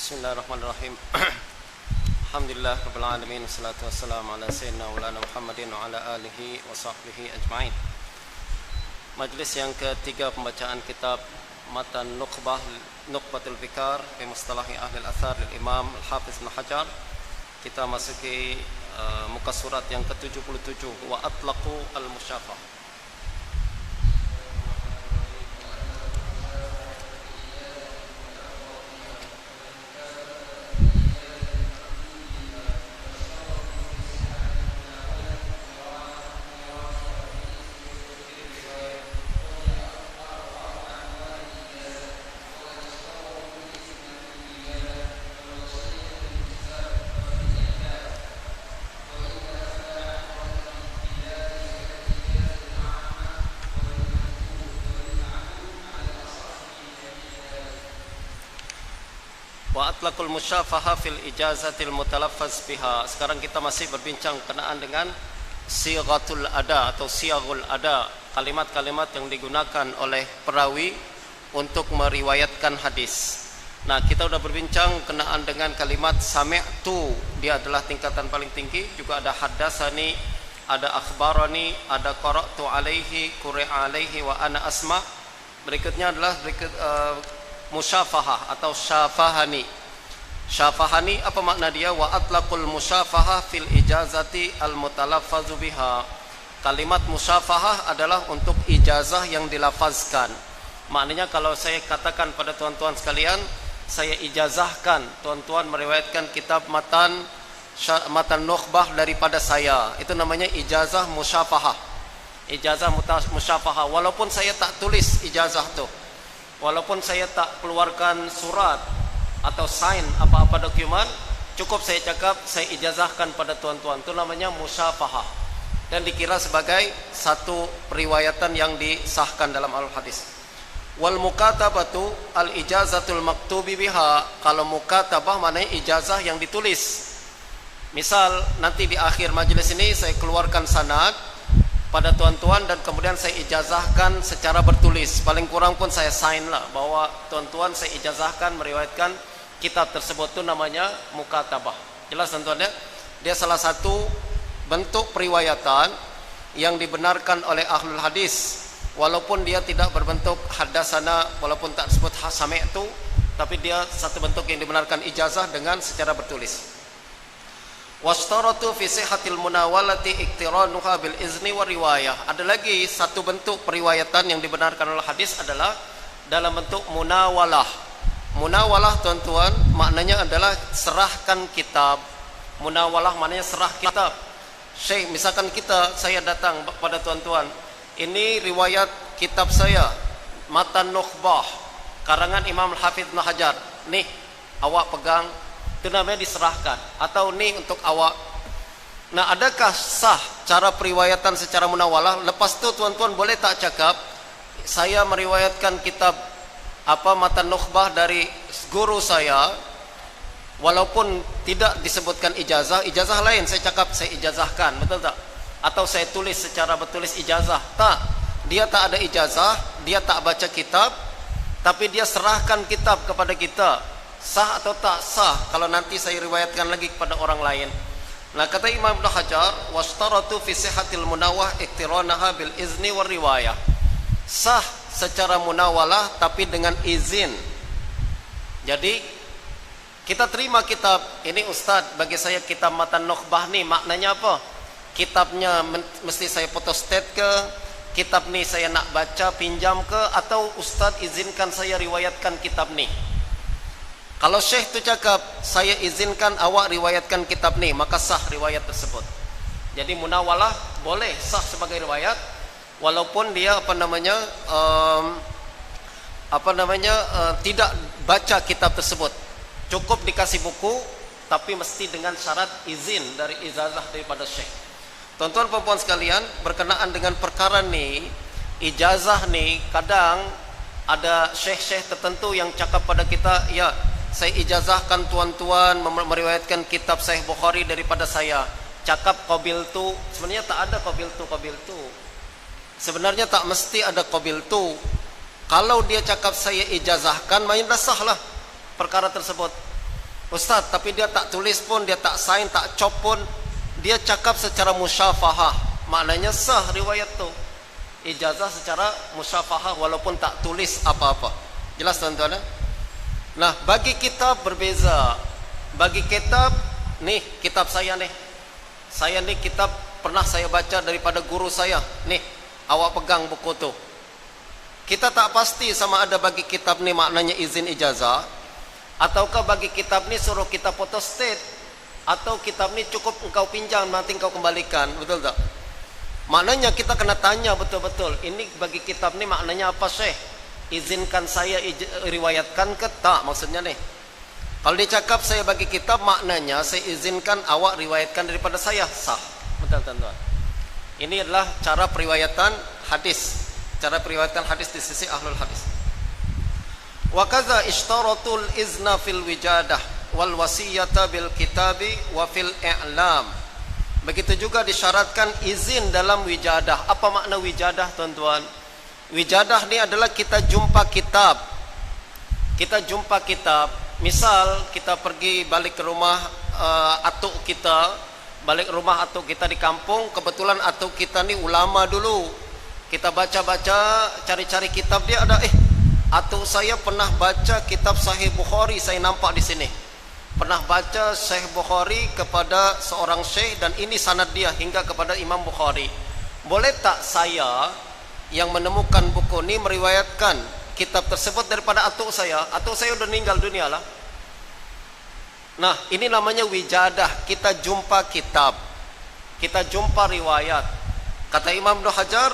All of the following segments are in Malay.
Bismillahirrahmanirrahim. Alhamdulillah rabbil alamin, wassalatu wassalamu ala sayyidina maulana Muhammadin wa ala alihi wa sahbihi ajma'in. Majlis yang ketiga pembacaan kitab Matan Nukhbatul Fikar fi Mustalahi Ahli al-Athar lil Imam Al-Hafiz Ibnu Hajar. Kita masuki muka surat yang ke-77, wa atlaqu al-musyafah. Wa atlaqul musyafaha fil ijazatil mutalaffaz biha. Sekarang kita masih berbincang kenaan dengan sighatul ada atau siyaghul ada, kalimat-kalimat yang digunakan oleh perawi untuk meriwayatkan hadis. Nah, kita sudah berbincang kenaan dengan kalimat sami'tu, dia adalah tingkatan paling tinggi. Juga ada haddatsani, ada akhbarani, ada qara'tu alaihi, quri'a alaihi wa ana asma'. Berikutnya adalah musyafahah atau syafahani. Syafahani apa makna dia? Wa atlaqul musyafahah fil ijazati al mutalaffazu biha. Kalimat musyafahah adalah untuk ijazah yang dilafazkan. Maknanya kalau saya katakan pada tuan-tuan sekalian, saya ijazahkan tuan-tuan meriwayatkan kitab matan nukhbah daripada saya, itu namanya ijazah musyafahah. Ijazah musyafahah, walaupun saya tak tulis ijazah tu, walaupun saya tak keluarkan surat atau sign apa-apa dokumen, cukup saya cakap saya ijazahkan pada tuan-tuan, itu namanya musyafahah dan dikira sebagai satu periwayatan yang disahkan dalam al-hadis. Wal mukatabatu al ijazatul maktubi biha. Kalau mukatabah maknanya ijazah yang ditulis. Misal nanti di akhir majelis ini saya keluarkan sanad pada tuan-tuan dan kemudian saya ijazahkan secara bertulis, paling kurang pun saya sign lah bahwa tuan-tuan saya ijazahkan meriwayatkan kitab tersebut, itu namanya mukatabah. Jelas tuan-tuan ya? Dia salah satu bentuk periwayatan yang dibenarkan oleh ahlul hadis, walaupun dia tidak berbentuk haddatsana, walaupun tak disebut sami'tu, tapi dia satu bentuk yang dibenarkan ijazah dengan secara bertulis. Wastaratu fi sihhatil munawalati iqtiranuha bil izni wa riwayah. Ada lagi satu bentuk periwayatan yang dibenarkan oleh hadis adalah dalam bentuk munawalah. Munawalah tuan-tuan maknanya adalah serahkan kitab. Munawalah maknanya serah kitab. Syekh, misalkan saya datang pada tuan-tuan, ini riwayat kitab saya Matan Nukhbah karangan Imam Al-Hafiz Ibnu Hajar. Nih, awak pegang, itu namanya diserahkan, atau nih untuk awak. Nah, adakah sah cara periwayatan secara munawalah? Lepas tu tuan-tuan boleh tak cakap saya meriwayatkan kitab Matan Nukhbah dari guru saya, walaupun tidak disebutkan ijazah lain saya cakap saya ijazahkan, betul tak? Atau saya tulis secara bertulis ijazah. Tak, dia tak ada ijazah, dia tak baca kitab, tapi dia serahkan kitab kepada kita. Sah atau tak sah kalau nanti saya riwayatkan lagi kepada orang lain? Nah, kata Imam Ibnu Hajar, wastaratu fi sihhatil munawah iqtiranaha bil izni war riwayah. Sah secara munawalah tapi dengan izin. Jadi kita terima kitab ini, Ustaz, bagi saya kitab Matan Nukhbah ni maknanya apa? Kitabnya mesti saya photostat ke? Kitab ni saya nak baca pinjam ke? Atau Ustaz izinkan saya riwayatkan kitab ni? Kalau Syekh tu cakap saya izinkan awak riwayatkan kitab ni, maka sah riwayat tersebut. Jadi munawalah boleh sah sebagai riwayat, walaupun dia tidak baca kitab tersebut. Cukup dikasih buku, tapi mesti dengan syarat izin dari ijazah daripada Syekh. Tuan-tuan perempuan sekalian, berkenaan dengan perkara ni, ijazah ni, kadang ada syekh-syekh tertentu yang cakap pada kita, ya, saya ijazahkan tuan-tuan meriwayatkan kitab Sahih Bukhari daripada saya. Cakap qabil tu, sebenarnya tak ada qabil tu. Sebenarnya tak mesti ada qabil tu. Kalau dia cakap saya ijazahkan, main dah sah lah perkara tersebut. Ustaz, tapi dia tak tulis pun, dia tak sign, tak cop pun, dia cakap secara musyafahah, maknanya sah riwayat tu. Ijazah secara musyafahah walaupun tak tulis apa-apa. Jelas tuan-tuan? Nah, bagi kitab berbeza. Bagi kitab, nih kitab saya nih. Saya nih kitab pernah saya baca daripada guru saya. Nih, awak pegang buku tu. Kita tak pasti sama ada bagi kitab ni maknanya izin ijazah, ataukah bagi kitab ni suruh kita photostat, atau kitab ni cukup engkau pinjam nanti engkau kembalikan, betul tak? Maknanya kita kena tanya betul-betul, ini bagi kitab ni maknanya apa Syekh? Izinkan saya riwayatkan ke tak, maksudnya nih. Kalau dia cakap saya bagi kitab, maknanya saya izinkan awak riwayatkan daripada saya, sah. Betul tuan-tuan. Ini adalah cara periwayatan hadis. Cara periwayatan hadis di sisi ahlul hadis. Wa kadza ishtaratul izna fil wijadah wal wasiyata bil kitabi wa fil i'lam. Begitu juga disyaratkan izin dalam wijadah. Apa makna wijadah tuan-tuan? Wijadah ni adalah kita jumpa kitab. Kita jumpa kitab. Misal kita pergi balik ke rumah atuk kita, balik rumah atuk kita di kampung, kebetulan atuk kita ni ulama dulu. Kita baca-baca, cari-cari kitab dia ada, atuk saya pernah baca kitab Sahih Bukhari, saya nampak di sini. Pernah baca Sahih Bukhari kepada seorang syekh dan ini sanad dia hingga kepada Imam Bukhari. Boleh tak saya yang menemukan buku ni meriwayatkan kitab tersebut daripada atuk saya? Atuk saya udah meninggal dunia lah. Nah, ini namanya wijadah. Kita jumpa kitab, kita jumpa riwayat. Kata Imam Ibnu Hajar,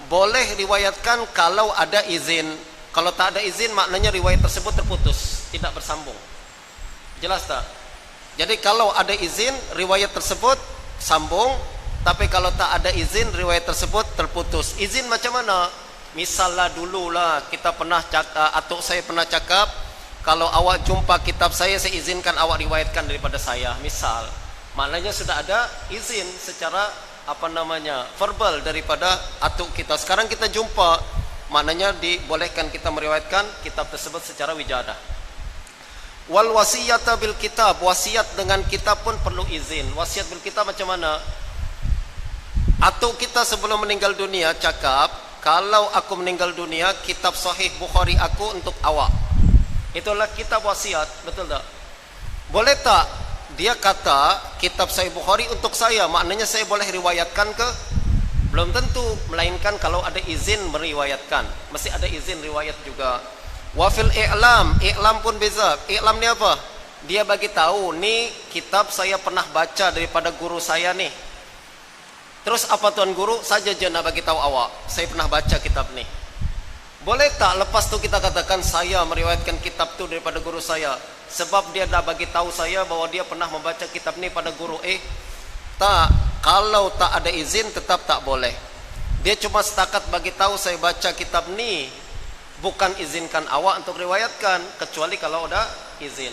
boleh riwayatkan kalau ada izin. Kalau tak ada izin, maknanya riwayat tersebut terputus, tidak bersambung. Jelas tak? Jadi kalau ada izin, riwayat tersebut sambung. Tapi kalau tak ada izin, riwayat tersebut terputus. Izin macam mana? Misalnya dululah kita pernah atuk saya pernah cakap, kalau awak jumpa kitab saya izinkan awak riwayatkan daripada saya. Misal, maknanya sudah ada izin secara verbal daripada atuk kita. Sekarang kita jumpa, maknanya dibolehkan kita meriwayatkan kitab tersebut secara wijadah. Wal wasiyata bil kitab, wasiat dengan kitab pun perlu izin. Wasiat bil kitab macam mana? Atuk kita sebelum meninggal dunia cakap, kalau aku meninggal dunia, kitab Sahih Bukhari aku untuk awak. Itulah kitab wasiat, betul tak? Boleh tak dia kata kitab Sahih Bukhari untuk saya, maknanya saya boleh riwayatkan ke? Belum tentu, melainkan kalau ada izin meriwayatkan. Mesti ada izin riwayat juga. Wafil i'lam, i'lam pun beza. I'lam ni apa? Dia bagi tahu, ni kitab saya pernah baca daripada guru saya nih. Terus apa tuan guru? Saja je nak bagi tahu awak, saya pernah baca kitab ni. Boleh tak lepas tu kita katakan saya meriwayatkan kitab tu daripada guru saya, sebab dia dah bagi tahu saya bahwa dia pernah membaca kitab ni pada guru tak, kalau tak ada izin tetap tak boleh. Dia cuma setakat bagi tahu saya baca kitab ni, bukan izinkan awak untuk riwayatkan, kecuali kalau ada izin.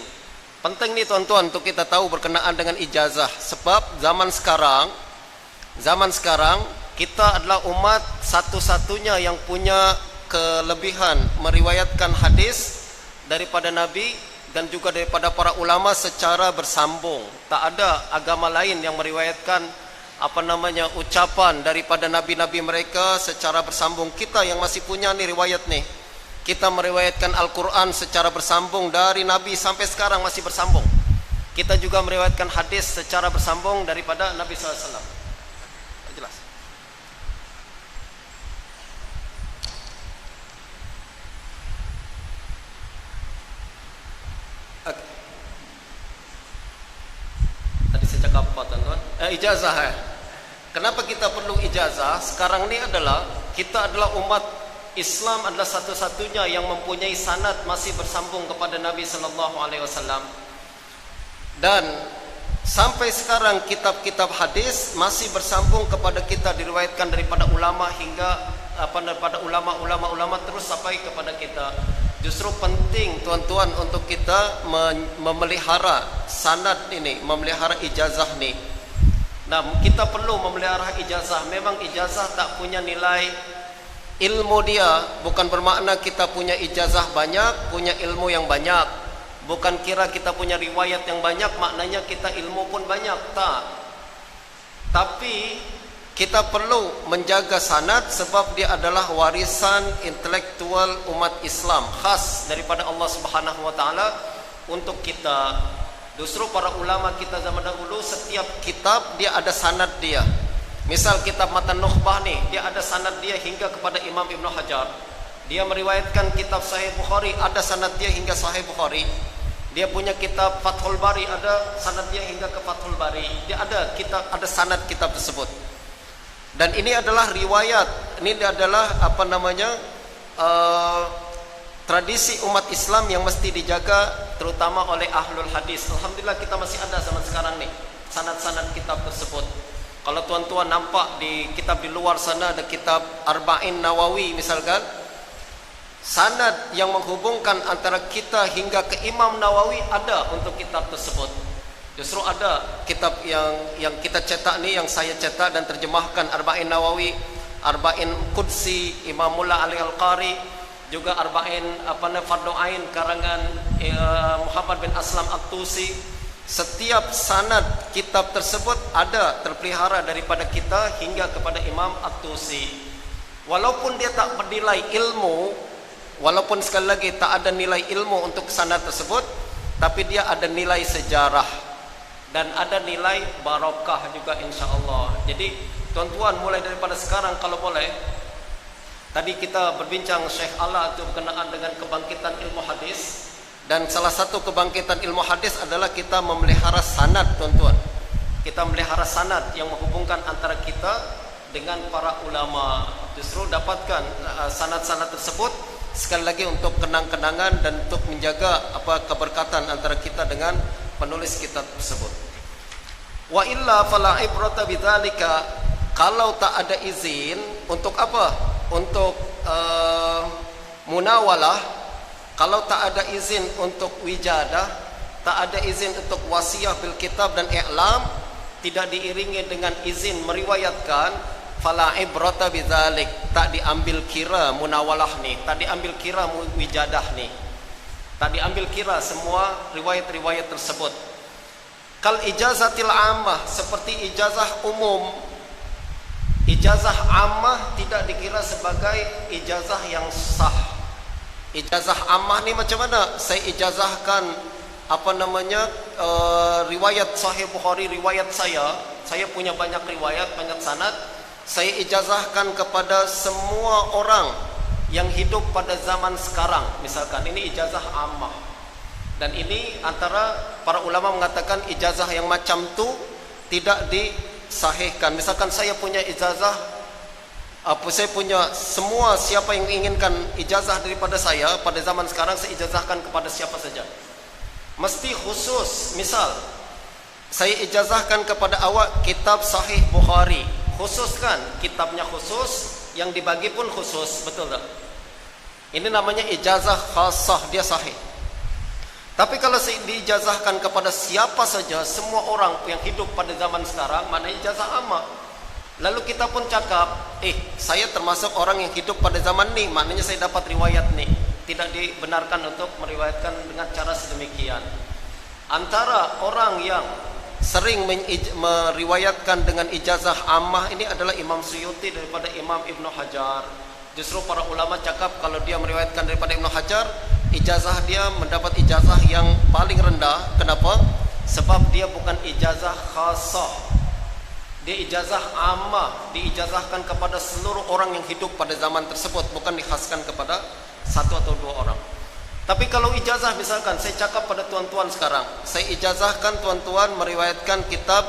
Penting ni tuan-tuan untuk kita tahu berkenaan dengan ijazah. Sebab zaman sekarang kita adalah umat satu-satunya yang punya kelebihan meriwayatkan hadis daripada Nabi dan juga daripada para ulama secara bersambung. Tak ada agama lain yang meriwayatkan ucapan daripada nabi-nabi mereka secara bersambung. Kita yang masih punya ni riwayat nih. Kita meriwayatkan Al-Quran secara bersambung dari Nabi sampai sekarang masih bersambung. Kita juga meriwayatkan hadis secara bersambung daripada Nabi SAW. Jelas. Tadi saya cakap apa tuan-tuan? Ijazah. Kenapa kita perlu ijazah? Sekarang ni adalah kita adalah umat Islam adalah satu-satunya yang mempunyai sanad masih bersambung kepada Nabi sallallahu alaihi wasallam. Dan sampai sekarang kitab-kitab hadis masih bersambung kepada kita, diriwayatkan daripada ulama hingga daripada ulama terus sampai kepada kita. Justru penting tuan-tuan untuk kita memelihara sanad ini, memelihara ijazah ni. Nah, kita perlu memelihara ijazah. Memang ijazah tak punya nilai ilmu dia, bukan bermakna kita punya ijazah banyak, punya ilmu yang banyak. Bukan kira kita punya riwayat yang banyak maknanya kita ilmu pun banyak, tak. Tapi kita perlu menjaga sanad sebab dia adalah warisan intelektual umat Islam khas daripada Allah Subhanahu wa taala untuk kita. Justru para ulama kita zaman dahulu setiap kitab dia ada sanad dia. Misal kitab Matan Nukhbah nih, dia ada sanad dia hingga kepada Imam Ibn Hajar. Dia meriwayatkan kitab Sahih Bukhari, ada sanad dia hingga Sahih Bukhari. Dia punya kitab Fathul Bari, ada sanad dia hingga ke Fathul Bari. Dia ada kitab, ada sanad kitab tersebut. Dan ini adalah riwayat, ini adalah apa namanya tradisi umat Islam yang mesti dijaga terutama oleh ahlul hadis. Alhamdulillah kita masih ada zaman sekarang nih sanad-sanad kitab tersebut. Kalau tuan-tuan nampak di kitab di luar sana ada kitab Arba'in Nawawi misalkan, sanad yang menghubungkan antara kita hingga ke Imam Nawawi ada untuk kitab tersebut. Justru ada kitab yang kita cetak nih, yang saya cetak dan terjemahkan, Arba'in Nawawi, Arba'in Qudsi Imam Mullah Ali Al-Qari, juga Arba'in Fardhu Ain karangan Muhammad bin Aslam At-Tusi. Setiap sanad kitab tersebut ada terpelihara daripada kita hingga kepada Imam At-Tusi. Walaupun dia tak bernilai ilmu, walaupun sekali lagi tak ada nilai ilmu untuk sanad tersebut, tapi dia ada nilai sejarah dan ada nilai barokah juga insya-Allah. Jadi tuan-tuan mulai daripada sekarang kalau boleh, tadi kita berbincang Syekh Ala itu berkenaan dengan kebangkitan ilmu hadis, dan salah satu kebangkitan ilmu hadis adalah kita memelihara sanad tuan-tuan. Kita memelihara sanad yang menghubungkan antara kita dengan para ulama. Justru dapatkan sanad-sanad tersebut sekali lagi untuk kenang-kenangan dan untuk menjaga keberkatan antara kita dengan penulis kitab tersebut. Wa illa fala ibrata bidzalika, kalau tak ada izin untuk apa? Untuk munawalah, kalau tak ada izin untuk wijadah, tak ada izin untuk wasiah bil kitab dan i'lam, tidak diiringi dengan izin meriwayatkan, fala ibrata bidzalik, tak diambil kira munawalah nih, tak diambil kira wijadah nih, tak diambil kira semua riwayat-riwayat tersebut. Kal ijazatil ammah, seperti ijazah umum. Ijazah ammah tidak dikira sebagai ijazah yang sah. Ijazah ammah ni macam mana? Saya ijazahkan riwayat Sahih Bukhari, riwayat saya punya banyak riwayat, banyak sanad, saya ijazahkan kepada semua orang yang hidup pada zaman sekarang misalkan. Ini ijazah ammah. Dan ini antara para ulama mengatakan ijazah yang macam tu tidak disahihkan. Misalkan saya punya ijazah, saya punya semua, siapa yang inginkan ijazah daripada saya pada zaman sekarang, saya ijazahkan kepada siapa saja. Mesti khusus. Misal saya ijazahkan kepada awak kitab Sahih Bukhari, khususkan kitabnya khusus, yang dibagi pun khusus, betul tak? Ini namanya ijazah khasah, dia sahih. Tapi kalau saya diijazahkan kepada siapa saja, semua orang yang hidup pada zaman sekarang, mana ijazah ammah. Lalu kita pun cakap, saya termasuk orang yang hidup pada zaman ni, maknanya saya dapat riwayat ni. Tidak dibenarkan untuk meriwayatkan dengan cara sedemikian. Antara orang yang sering meriwayatkan dengan ijazah ammah ini adalah Imam Suyuti daripada Imam Ibn Hajar. Justru para ulama cakap kalau dia meriwayatkan daripada Ibn Hajar, ijazah dia mendapat ijazah yang paling rendah. Kenapa? Sebab dia bukan ijazah khasah, dia ijazah ammah, diijazahkan kepada seluruh orang yang hidup pada zaman tersebut, bukan dikhaskan kepada satu atau dua orang. Tapi kalau ijazah, misalkan saya cakap pada tuan-tuan sekarang, saya ijazahkan tuan-tuan meriwayatkan kitab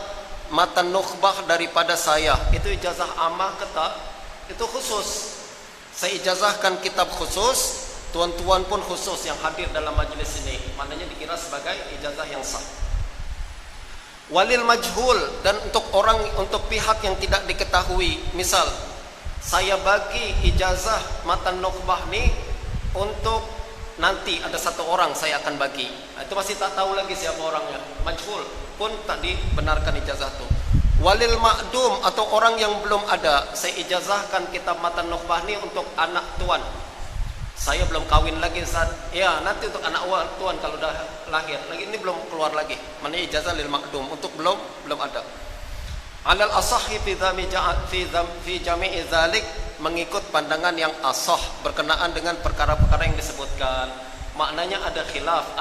Matan Nukhbah daripada saya, itu ijazah ammah ke tak? Itu khusus. Saya ijazahkan kitab khusus, tuan-tuan pun khusus yang hadir dalam majlis ini, maknanya dikira sebagai ijazah yang sah. Walil majhul, dan untuk pihak yang tidak diketahui. Misal saya bagi ijazah Matan Nukhbah ni untuk nanti ada satu orang saya akan bagi, itu masih tak tahu lagi siapa orangnya, majhul, pun tak dibenarkan ijazah tu. Walil ma'dum, atau orang yang belum ada, saya ijazahkan kitab Matan Nukhbah ni untuk anak tuan. Saya belum kawin lagi Ustaz. Ya, nanti untuk anak tuan kalau udah lahir. Lagi ini belum keluar lagi. Mana ijazah lil maqdum, untuk belum ada. Alal asahhi fi jami'i dzalik, mengikut pandangan yang asah berkenaan dengan perkara-perkara yang disebutkan. Maknanya ada khilaf.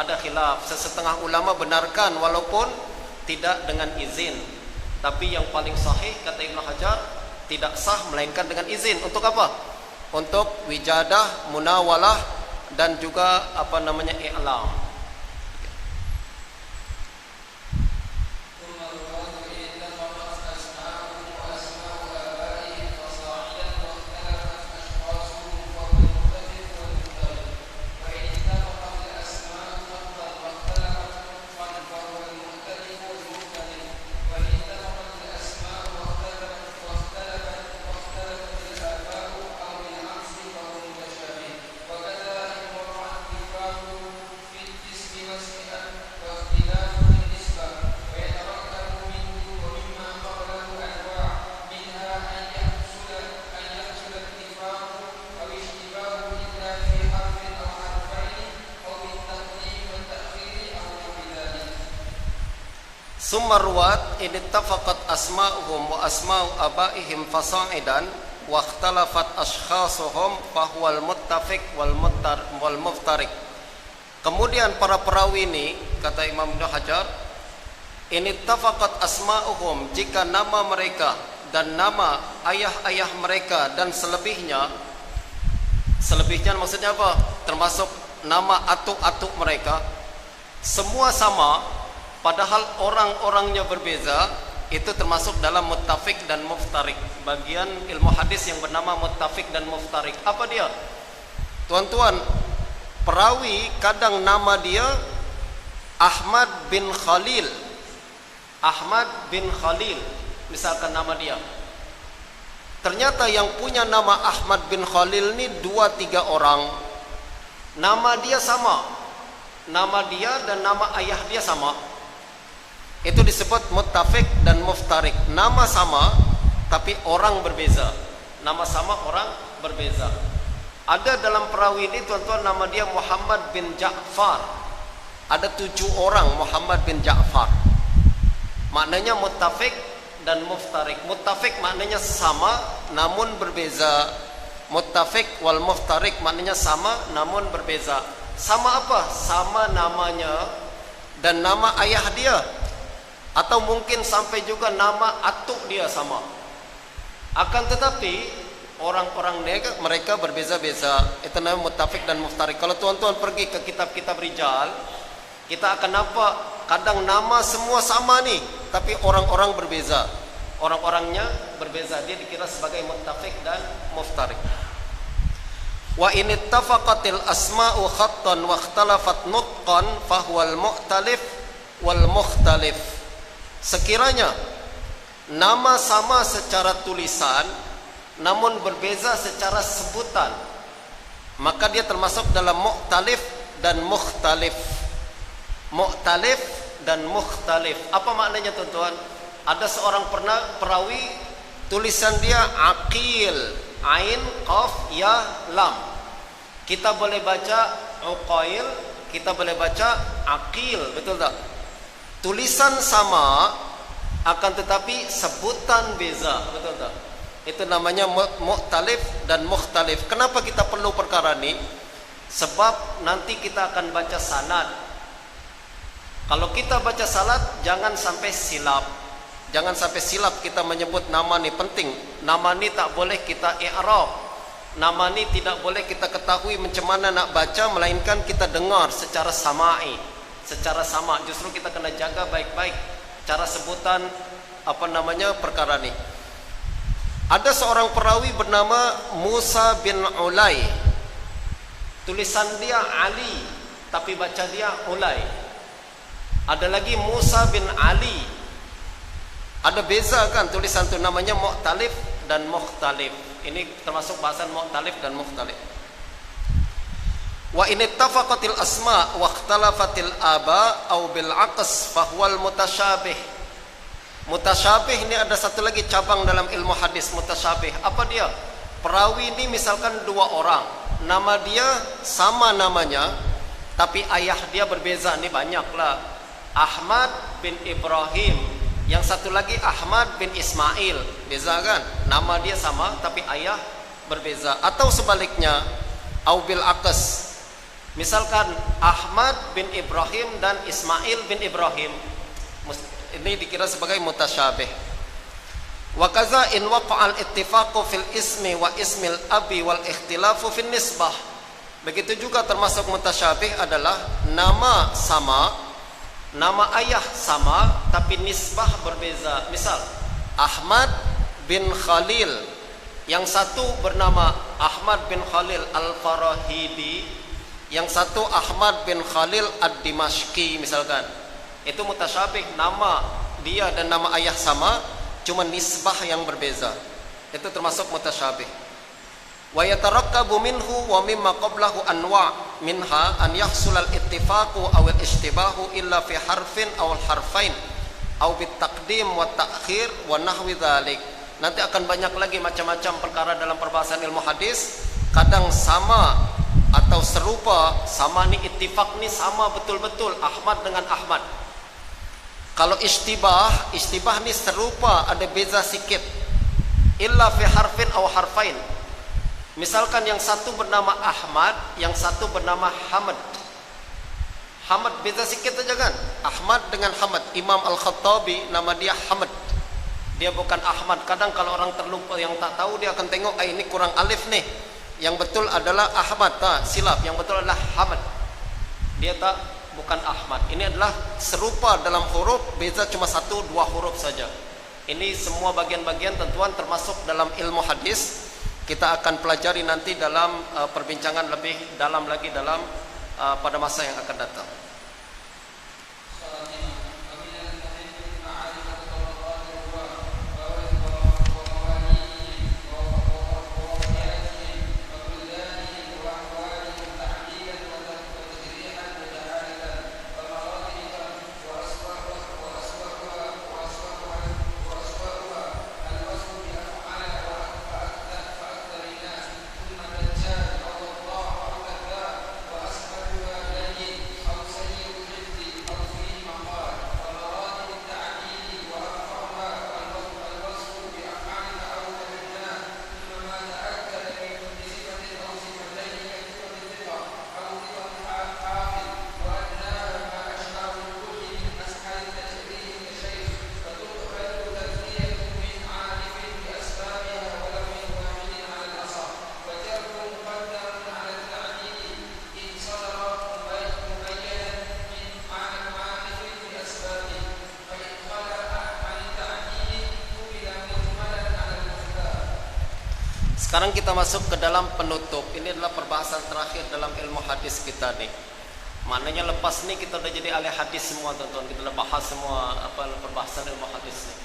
Sesetengah ulama benarkan walaupun tidak dengan izin. Tapi yang paling sahih kata Ibnu Hajar, tidak sah melainkan dengan izin. Untuk apa? Untuk wijadah, munawalah, dan juga i'lam. Sumarwat in ittafaqat asma'uhum wa asma'u abaihim fasa'idan wa ikhtalafat ashkhasuhum fahuwal muttafiq wal muftariq. Kemudian para perawi ini, kata Imam Ibnu Hajar, in ittafaqat asma'uhum, jika nama mereka dan nama ayah-ayah mereka dan selebihnya maksudnya apa? Termasuk nama atuk-atuk mereka, semua sama padahal orang-orangnya berbeza, itu termasuk dalam muttafiq dan muftarik. Bagian ilmu hadis yang bernama muttafiq dan muftarik. Apa dia? Tuan-tuan, perawi kadang nama dia Ahmad bin Khalil. Ahmad bin Khalil, misalkan nama dia. Ternyata yang punya nama Ahmad bin Khalil ini 2-3 orang. Nama dia sama. Nama dia dan nama ayah dia sama. Itu disebut muttafiq dan muftarik. Nama sama tapi orang berbeza. Nama sama, orang berbeza. Ada dalam perawi ini tuan-tuan, nama dia Muhammad bin Ja'far. Ada 7 orang Muhammad bin Ja'far. Maknanya muttafiq dan muftarik. Muttafiq maknanya sama namun berbeza. Muttafiq wal muftarik maknanya sama namun berbeza. Sama apa? Sama namanya dan nama ayah dia, atau mungkin sampai juga nama atuk dia sama. Akan tetapi orang-orang mereka berbeza-beza. Itu namanya muttafiq dan muftarik. Kalau tuan-tuan pergi ke kitab-kitab rijal, kita akan nampak kadang nama semua sama nih, tapi orang-orang berbeza. Orang-orangnya berbeza. Dia dikira sebagai muttafiq dan muftarik. Wa in ittafaqatil asma'u khattan wa ikhtalafat nutqan fahuwal mu'talif wal mukhtalif. Sekiranya nama sama secara tulisan namun berbeza secara sebutan, maka dia termasuk dalam mu'talif dan mukhtalif. Mu'talif dan mukhtalif. Apa maknanya tuan-tuan? Ada seorang perawi, tulisan dia Aqil, Ain, Qaf, Ya, Lam. Kita boleh baca Uqail, kita boleh baca Aqil, betul tak? Tulisan sama akan tetapi sebutan beza, betul tak? Itu namanya mu'talif dan mukhtalif. Kenapa kita perlu perkara ini? Sebab nanti kita akan baca sanad. Kalau kita baca sanad, jangan sampai silap. Jangan sampai silap kita menyebut nama ni, penting. Nama ni tak boleh kita i'rab. Nama ni tidak boleh kita ketahui macam mana nak baca, melainkan kita dengar secara sama'i, secara sama. Justru kita kena jaga baik-baik cara sebutan perkara ni. Ada seorang perawi bernama Musa bin Ulay. Tulisan dia Ali, tapi baca dia Ulay. Ada lagi Musa bin Ali. Ada beza kan tulisan tu, namanya mu'talif dan mukhtalif. Ini termasuk bahasan mu'talif dan mukhtalif. Wa in ittafaqatil asma wa ikhtalafatil aba au bil aqs fa huwal mutasyabih. Mutasyabih ini ada satu lagi cabang dalam ilmu hadis, mutasyabih. Apa dia? Perawi ini misalkan 2 orang. nama dia sama namanya, tapi ayah dia berbeza. Ini banyaklah. Ahmad bin Ibrahim, yang satu lagi Ahmad bin Ismail, beza kan? Nama dia sama, tapi ayah berbeza. Atau sebaliknya, au bil aqs. Misalkan Ahmad bin Ibrahim dan Ismail bin Ibrahim, ini dikira sebagai mutasyabih. Wa kaza in waqa'a al-ittifaqu fil ismi wa ismil abi wal ikhtilafu fin nisbah. Begitu juga termasuk mutasyabih adalah nama sama, nama ayah sama, tapi nisbah berbeza. Misal Ahmad bin Khalil, yang satu bernama Ahmad bin Khalil Al-Farahidi, yang satu Ahmad bin Khalil Ad-Dimashqi misalkan. Itu mutasyabih, nama dia dan nama ayah sama, cuma nisbah yang berbeza. Itu termasuk mutasyabih. Wa yatarakkabu minhu wa mimma qablahu anwa' minha an yahsul al-ittifaqu aw al-ishtibahu illa fi harfin aw al-harfain aw bit taqdim wa ta'khir wa nahwi dzalik. Nanti akan banyak lagi macam-macam perkara dalam perbahasan ilmu hadis. Kadang sama atau serupa, sama nih ittifaq nih sama betul-betul Ahmad dengan Ahmad. Kalau istibah nih serupa, ada beza sikit. Illa fi harfin aw harfain. Misalkan yang satu bernama Ahmad, yang satu bernama Hamad. Hamad beza sikit aja kan? Ahmad dengan Hamad. Imam Al-Khattabi nama dia Hamad. Dia bukan Ahmad. Kadang kalau orang terlupa, yang tak tahu, dia akan tengok, ini kurang alif nih. Yang betul adalah Ahmad, silap. Yang betul adalah Hamad. Dia bukan Ahmad. Ini adalah serupa dalam huruf, beza cuma 1-2 huruf saja. Ini semua bagian-bagian tentuan termasuk dalam ilmu hadis. Kita akan pelajari nanti dalam perbincangan lebih dalam lagi dalam pada masa yang akan datang. Sekarang kita masuk ke dalam penutup. Ini adalah perbahasan terakhir dalam ilmu hadis kita nih. Maknanya lepas nih kita udah jadi ahli hadis semua, teman-teman. Kita udah bahas semua perbahasan ilmu hadis nih.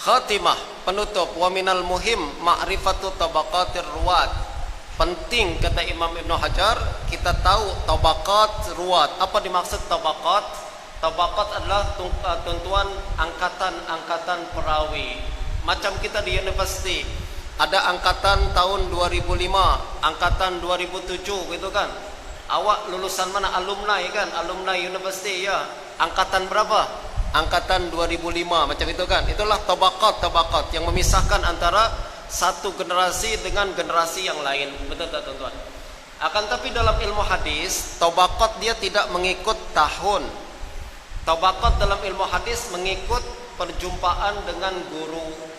Khatimah, penutup. Wa minal muhim ma'rifatu tabaqatir ruwat. Penting kata Imam Ibnu Hajar, kita tahu tabaqat ruwat. Apa dimaksud tabaqat? Tabaqat adalah tentuan angkatan-angkatan perawi. Macam kita di universiti. Ada angkatan tahun 2005, angkatan 2007 gitu kan. Awak lulusan mana? Alumni kan, alumni universiti ya. Angkatan berapa? Angkatan 2005, macam itu kan. Itulah tabaqat yang memisahkan antara satu generasi dengan generasi yang lain. Betul tak tuan-tuan? Akan tapi dalam ilmu hadis, tabaqat dia tidak mengikut tahun. Tabaqat dalam ilmu hadis mengikut perjumpaan dengan guru.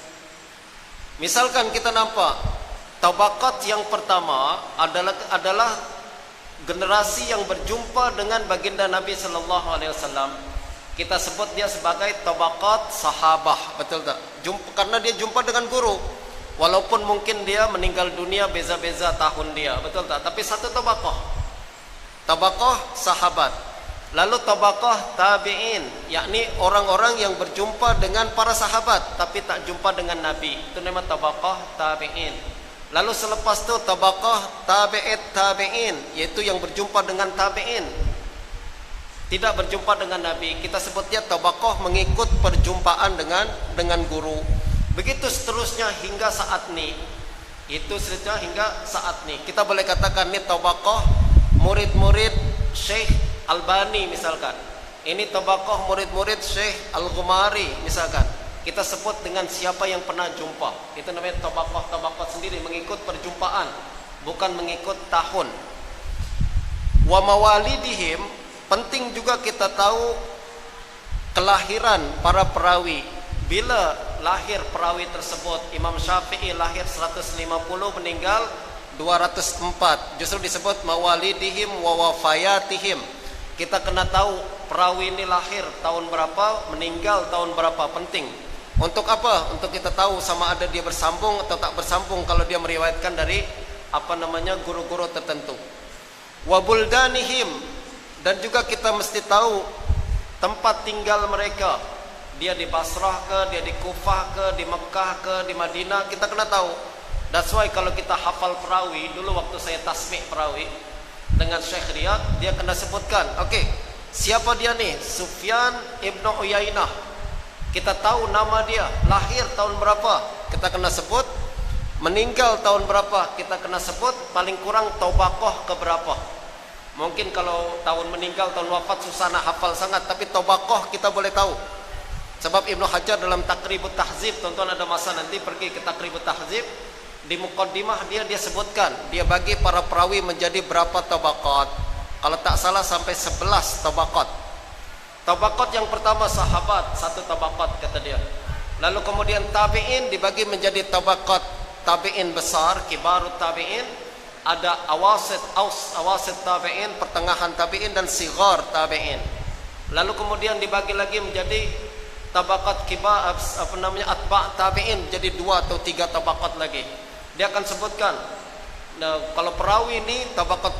Misalkan kita nampak tabaqat yang pertama adalah generasi yang berjumpa dengan baginda Nabi sallallahu alaihi wasallam. Kita sebut dia sebagai tabaqat sahabah, betul tak? Karena dia jumpa dengan guru. Walaupun mungkin dia meninggal dunia beza-beza tahun dia, betul tak? Tapi satu tabaqah. Tabaqah sahabat. Lalu tabaqah tabi'in, yakni orang-orang yang berjumpa dengan para sahabat tapi tak jumpa dengan Nabi. Itu nama tabaqah tabi'in. Lalu selepas itu tabaqah tabi'in, yaitu yang berjumpa dengan tabi'in, tidak berjumpa dengan Nabi. Kita sebutnya tabaqah mengikut perjumpaan dengan guru. Begitu seterusnya hingga saat ini. Itu saja hingga saat ini. Kita boleh katakan ini tabaqah murid-murid Syekh Albani misalkan. Ini tabaqah murid-murid Syekh Al-Ghumari misalkan. Kita sebut dengan siapa yang pernah jumpa. Itu namanya tabaqah sendiri, mengikut perjumpaan, bukan mengikut tahun. Wa mawalidihim, penting juga kita tahu kelahiran para perawi. Bila lahir perawi tersebut, Imam Syafi'i lahir 150, meninggal 204. Justru disebut mawalidihim wa wafayatihim. Kita kena tahu perawi ini lahir tahun berapa, meninggal tahun berapa. Penting. Untuk apa? Untuk kita tahu sama ada dia bersambung atau tak bersambung kalau dia meriwayatkan dari guru-guru tertentu. Wa buldanihim, dan juga kita mesti tahu tempat tinggal mereka. Dia di Basrah ke, dia di Kufah ke, di Mekah ke, di Madinah, kita kena tahu. That's why kalau kita hafal perawi, dulu waktu saya tasmih perawi dengan Syekh Riyad, dia kena sebutkan, oke, siapa dia nih? Sufyan ibnu Uyainah. Kita tahu nama dia, lahir tahun berapa, kita kena sebut. Meninggal tahun berapa, kita kena sebut. Paling kurang tabaqah ke berapa. Mungkin kalau tahun meninggal, tahun wafat susah nak hafal sangat, tapi tabaqah kita boleh tahu. Sebab Ibnu Hajar dalam Taqribut Tahzib, tonton ada masa nanti pergi ke Taqribut Tahzib, di muqaddimah dia sebutkan, dia bagi para perawi menjadi berapa tabaqat. Kalau tak salah sampai 11 tabaqat. Tabaqat yang pertama sahabat, 1 tabaqat kata dia. Lalu kemudian tabi'in dibagi menjadi tabaqat, tabi'in besar, kibarut tabi'in, ada awasit tabi'in, pertengahan tabi'in, dan sigar tabi'in. Lalu kemudian dibagi lagi menjadi tabaqat kibar, atba' tabi'in, jadi 2 atau 3 tabaqat lagi. Dia akan sebutkan, nah, kalau perawi ini tabaqat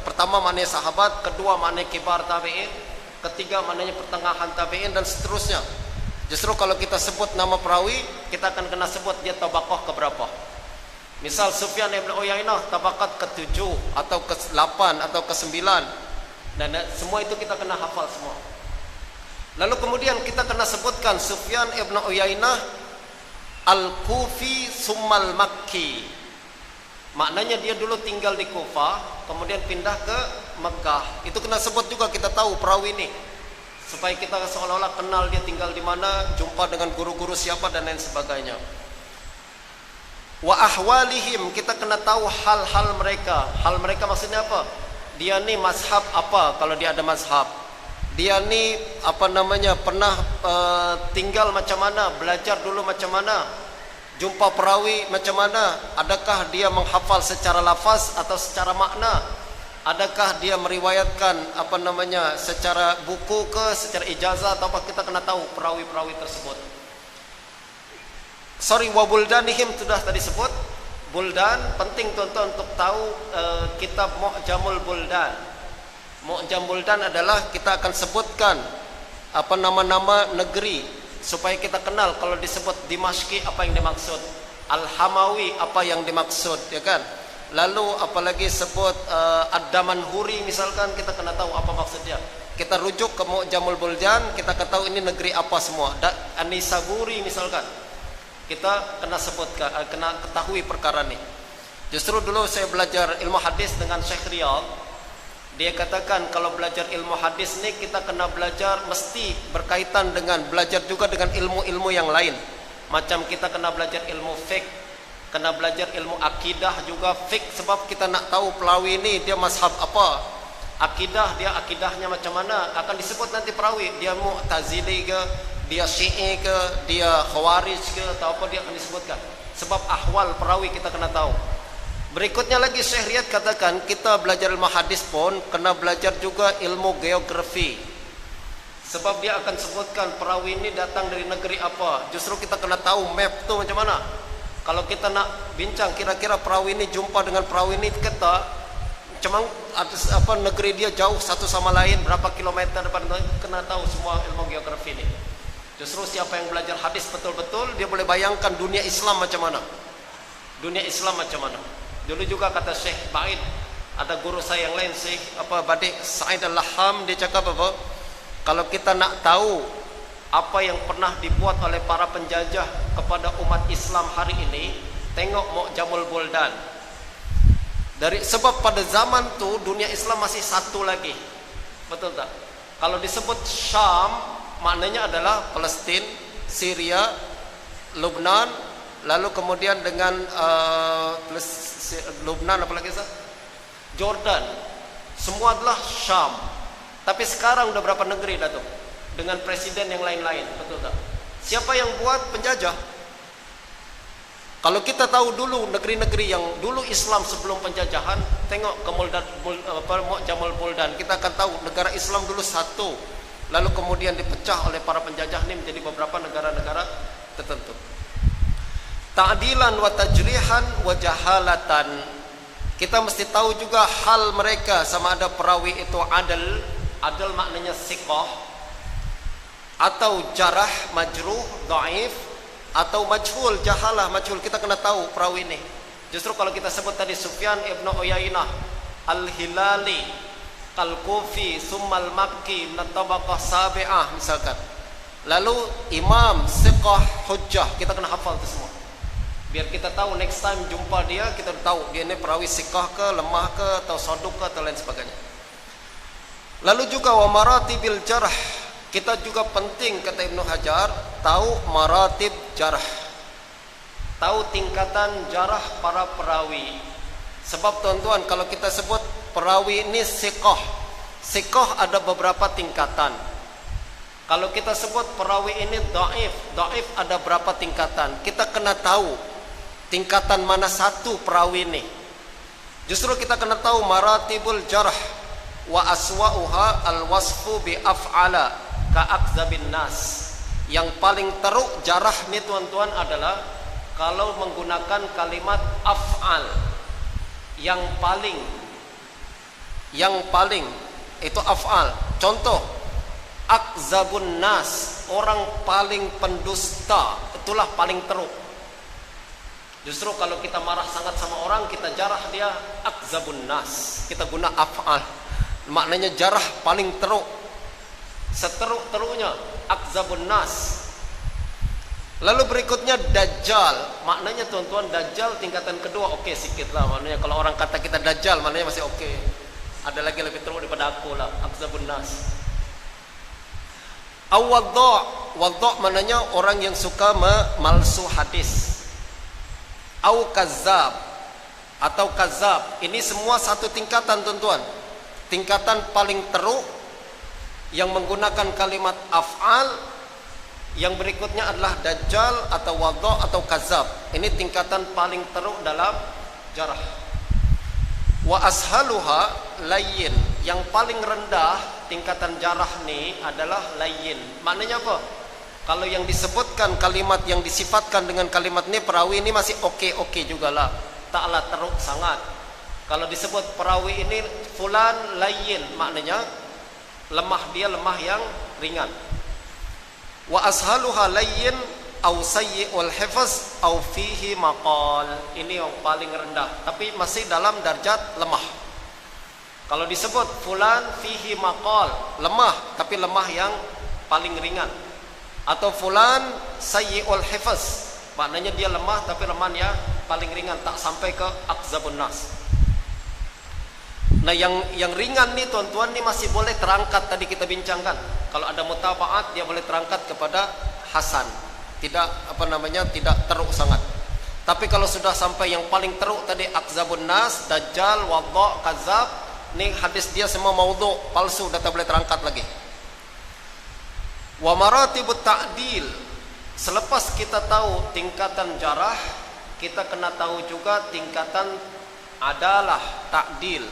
pertama maknanya sahabat, kedua maknanya kibar tabi'in, ketiga maknanya pertengahan tabi'in, dan seterusnya. Justru kalau kita sebut nama perawi, kita akan kena sebut dia tabaqah ke berapa. Misal Sufyan ibn Uyainah tabaqat ke-7 atau ke-8 atau ke-9. Dan semua itu kita kena hafal semua. Lalu kemudian kita kena sebutkan Sufyan ibn Uyainah Al-Kufi summal Makki. Maknanya dia dulu tinggal di Kufah, kemudian pindah ke Mekah. Itu kena sebut juga, kita tahu perawi ini, supaya kita seolah-olah kenal dia tinggal di mana, jumpa dengan guru-guru siapa dan lain sebagainya. Wa ahwalihim, kita kena tahu hal-hal mereka. Hal mereka maksudnya apa? Dia ni mazhab apa kalau dia ada mazhab. Dia ni pernah tinggal macam mana, belajar dulu macam mana, jumpa perawi macam mana, adakah dia menghafal secara lafaz atau secara makna, adakah dia meriwayatkan secara buku ke, secara ijazah atau apa, kita kena tahu perawi-perawi tersebut. Wa buldanihim sudah tadi sebut. Buldan penting tuan-tuan untuk tahu kitab Mu'jamul Buldan. Mu'jam Buldan adalah kita akan sebutkan nama-nama negeri supaya kita kenal. Kalau disebut Dimashqi apa yang dimaksud, Al-Hamawi apa yang dimaksud, ya kan? Lalu apalagi sebut Ad-Damanhuri misalkan, kita kena tahu apa maksudnya. Kita rujuk ke Mu'jamul Buldan, kita akan tahu ini negeri apa semua. An-Nisaburi misalkan, kita kena sebutkan, kena ketahui perkara ini. Justru dulu saya belajar ilmu hadis dengan Syekh Riyad. Dia katakan kalau belajar ilmu hadis ni kita kena belajar mesti berkaitan dengan belajar juga dengan ilmu-ilmu yang lain. Macam kita kena belajar ilmu fiqh, kena belajar ilmu akidah juga fiqh, sebab kita nak tahu perawi ni dia mazhab apa. Akidah, dia akidahnya macam mana, akan disebut nanti perawi, dia Mu'tazili ke, dia Syi'i ke, dia Khawarij ke, atau apa dia akan disebutkan. Sebab ahwal perawi kita kena tahu. Berikutnya lagi Syekh Riyad katakan kita belajar ilmu hadis pun kena belajar juga ilmu geografi. Sebab dia akan sebutkan perawi ini datang dari negeri apa. Justru kita kena tahu map tu macam mana. Kalau kita nak bincang kira-kira perawi ini jumpa dengan perawi ini, kita cuma negeri dia jauh satu sama lain berapa kilometer depan, kena tahu semua ilmu geografi ini. Justru siapa yang belajar hadis betul-betul, dia boleh bayangkan dunia Islam macam mana. Dunia Islam macam mana. Dulu juga kata Syekh Ba'id, ada guru saya yang lain, Syekh Badik Sa'id Al-Laham, dia cakap apa? Kalau kita nak tahu apa yang pernah dibuat oleh para penjajah kepada umat Islam hari ini, tengok Mu'jamul Buldan. Sebab pada zaman tu dunia Islam masih satu lagi. Betul tak? Kalau disebut Syam, maknanya adalah Palestin, Syria, Lebanon, lalu kemudian dengan Lebanon apa lagi sah? Jordan. Semua adalah Syam. Tapi sekarang udah berapa negeri dah tu? Dengan presiden yang lain-lain, betul tak? Siapa yang buat? Penjajah. Kalau kita tahu dulu negeri-negeri yang dulu Islam sebelum penjajahan, tengok ke Mu'jamul Buldan, kita akan tahu negara Islam dulu satu, lalu kemudian dipecah oleh para penjajah ini menjadi beberapa negara-negara tertentu. Ta'dilan wa tajrihan wa jahalatan. Kita mesti tahu juga hal mereka, sama ada perawi itu adal maknanya siqah, atau jarah, majruh, dhaif, atau majhul, jahalah, majhul. Kita kena tahu perawi ini. Justru kalau kita sebut tadi Sufyan ibn Uyainah Al-Hilali Al-Kufi Summal Makki Natabaqah Sabi'ah misalkan, lalu Imam Siqah Hujjah, kita kena hafal itu semua biar kita tahu next time jumpa dia, kita tahu dia ini perawi siqah ke, lemah ke, atau saduq ke, atau lain sebagainya. Lalu juga wa maratibil jarh, kita juga penting, kata Ibnu Hajar, tahu maratib jarh, tahu tingkatan jarh para perawi. Sebab tuan-tuan, kalau kita sebut perawi ini siqah, siqah ada beberapa tingkatan. Kalau kita sebut perawi ini dhaif, dhaif ada berapa tingkatan. Kita kena tahu tingkatan mana satu perawi ini. Justru kita kena tahu maratibul jarh wa aswa'uha al-wasfu bi af'ala ka'akzabin nas. Yang paling teruk jarah nih tuan-tuan adalah kalau menggunakan kalimat af'al. Yang paling itu af'al. Contoh, akzabun nas, orang paling pendusta, itulah paling teruk. Justru kalau kita marah sangat sama orang, kita jarah dia akzabun nas, kita guna af'al, maknanya jarah paling teruk, seteruk-teruknya akzabun nas. Lalu berikutnya dajjal, maknanya tuan-tuan dajjal tingkatan kedua, oke sedikit lah, maknanya kalau orang kata kita dajjal maknanya masih oke. Ada lagi lebih teruk daripada aku lah, akzabun nas. Wadda' maknanya orang yang suka memalsu hadis. Au kazzab atau kazab. Ini semua satu tingkatan tuan-tuan. Tingkatan paling teruk yang menggunakan kalimat af'al. Yang berikutnya adalah dajjal atau wadda' atau kazab. Ini tingkatan paling teruk dalam jarah. Wa ashaluha layyin. Yang paling rendah tingkatan jarah ni adalah layyin. Maknanya apa? Kalau yang disebutkan kalimat yang disifatkan dengan kalimat ini, perawi ini masih oke-oke jugalah, taklah teruk sangat. Kalau disebut perawi ini fulan layyin, maknanya lemah, dia lemah yang ringan. Wa ashaluha layyin au sayyi'ul hifz au fihi maqal. Ini yang paling rendah, tapi masih dalam darjat lemah. Kalau disebut fulan fihi maqal, lemah tapi lemah yang paling ringan. Atau fulan sayyi'ul hifz, maknanya dia lemah tapi lemah yang paling ringan, tak sampai ke akzabun nas. Nah yang ringan nih tuan-tuan nih masih boleh terangkat, tadi kita bincangkan. Kalau ada mutaba'at dia boleh terangkat kepada hasan. Tidak tidak teruk sangat. Tapi kalau sudah sampai yang paling teruk tadi akzabun nas, dajjal, wadda', kazab, nih hadis dia semua maudhu', palsu, dah tak boleh terangkat lagi. Wa maratibut ta'dil. Selepas kita tahu tingkatan jarah, kita kena tahu juga tingkatan adalah ta'dil.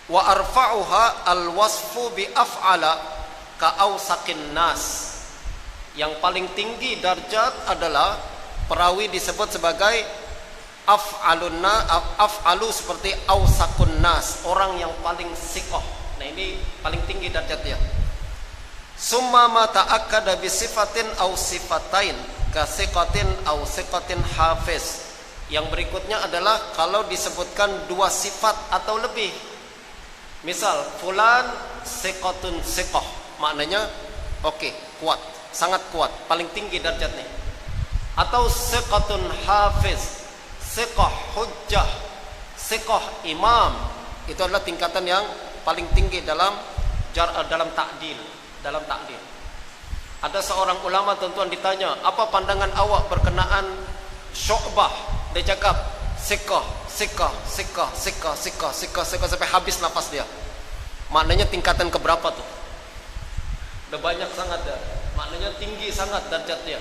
Wa arfa'uha al-wasfu bi af'ala ka'awsaqin nas. Yang paling tinggi darjat adalah perawi disebut sebagai af'alu seperti awsaqun nas, orang yang paling siqah. Nah ini paling tinggi darjatnya. Summa ma ta'akkada bi sifatin aw sifatain ka siqatin aw siqatin hafiz. Yang berikutnya adalah kalau disebutkan dua sifat atau lebih. Misal fulan siqatun siqah, maknanya oke, kuat, sangat kuat, paling tinggi darjatnya. atau siqatun hafiz, siqah hujjah, siqah imam. Itu adalah tingkatan yang paling tinggi dalam ta'dil, dalam ta'dil. Ada seorang ulama tuan-tuan ditanya, apa pandangan awak berkenaan Syu'bah? Dia cakap siqah, siqah, siqah, siqah, siqah, siqah, siqah sampai habis nafas dia. Maknanya tingkatan keberapa tuh? Udah banyak sangat dah. Maknanya tinggi sangat derajat dia.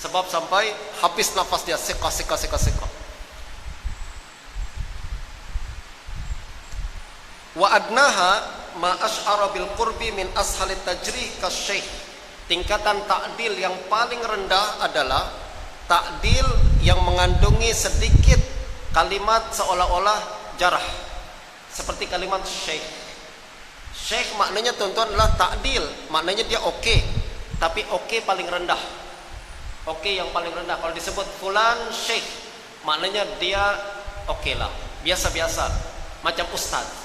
Sebab sampai habis nafas dia siqah, siqah, siqah, siqah. Wa adnaha ma asy'ara bil qurbi min ashalit tajrih kasyekh. Tingkatan ta'dil yang paling rendah adalah ta'dil yang mengandungi sedikit kalimat seolah-olah jarah, seperti kalimat syekh. Syekh maknanya tuan-tuan adalah ta'dil, maknanya dia oke, tapi oke paling rendah. Oke yang paling rendah. Kalau disebut fulan syekh, maknanya dia oke lah, biasa-biasa, macam ustaz.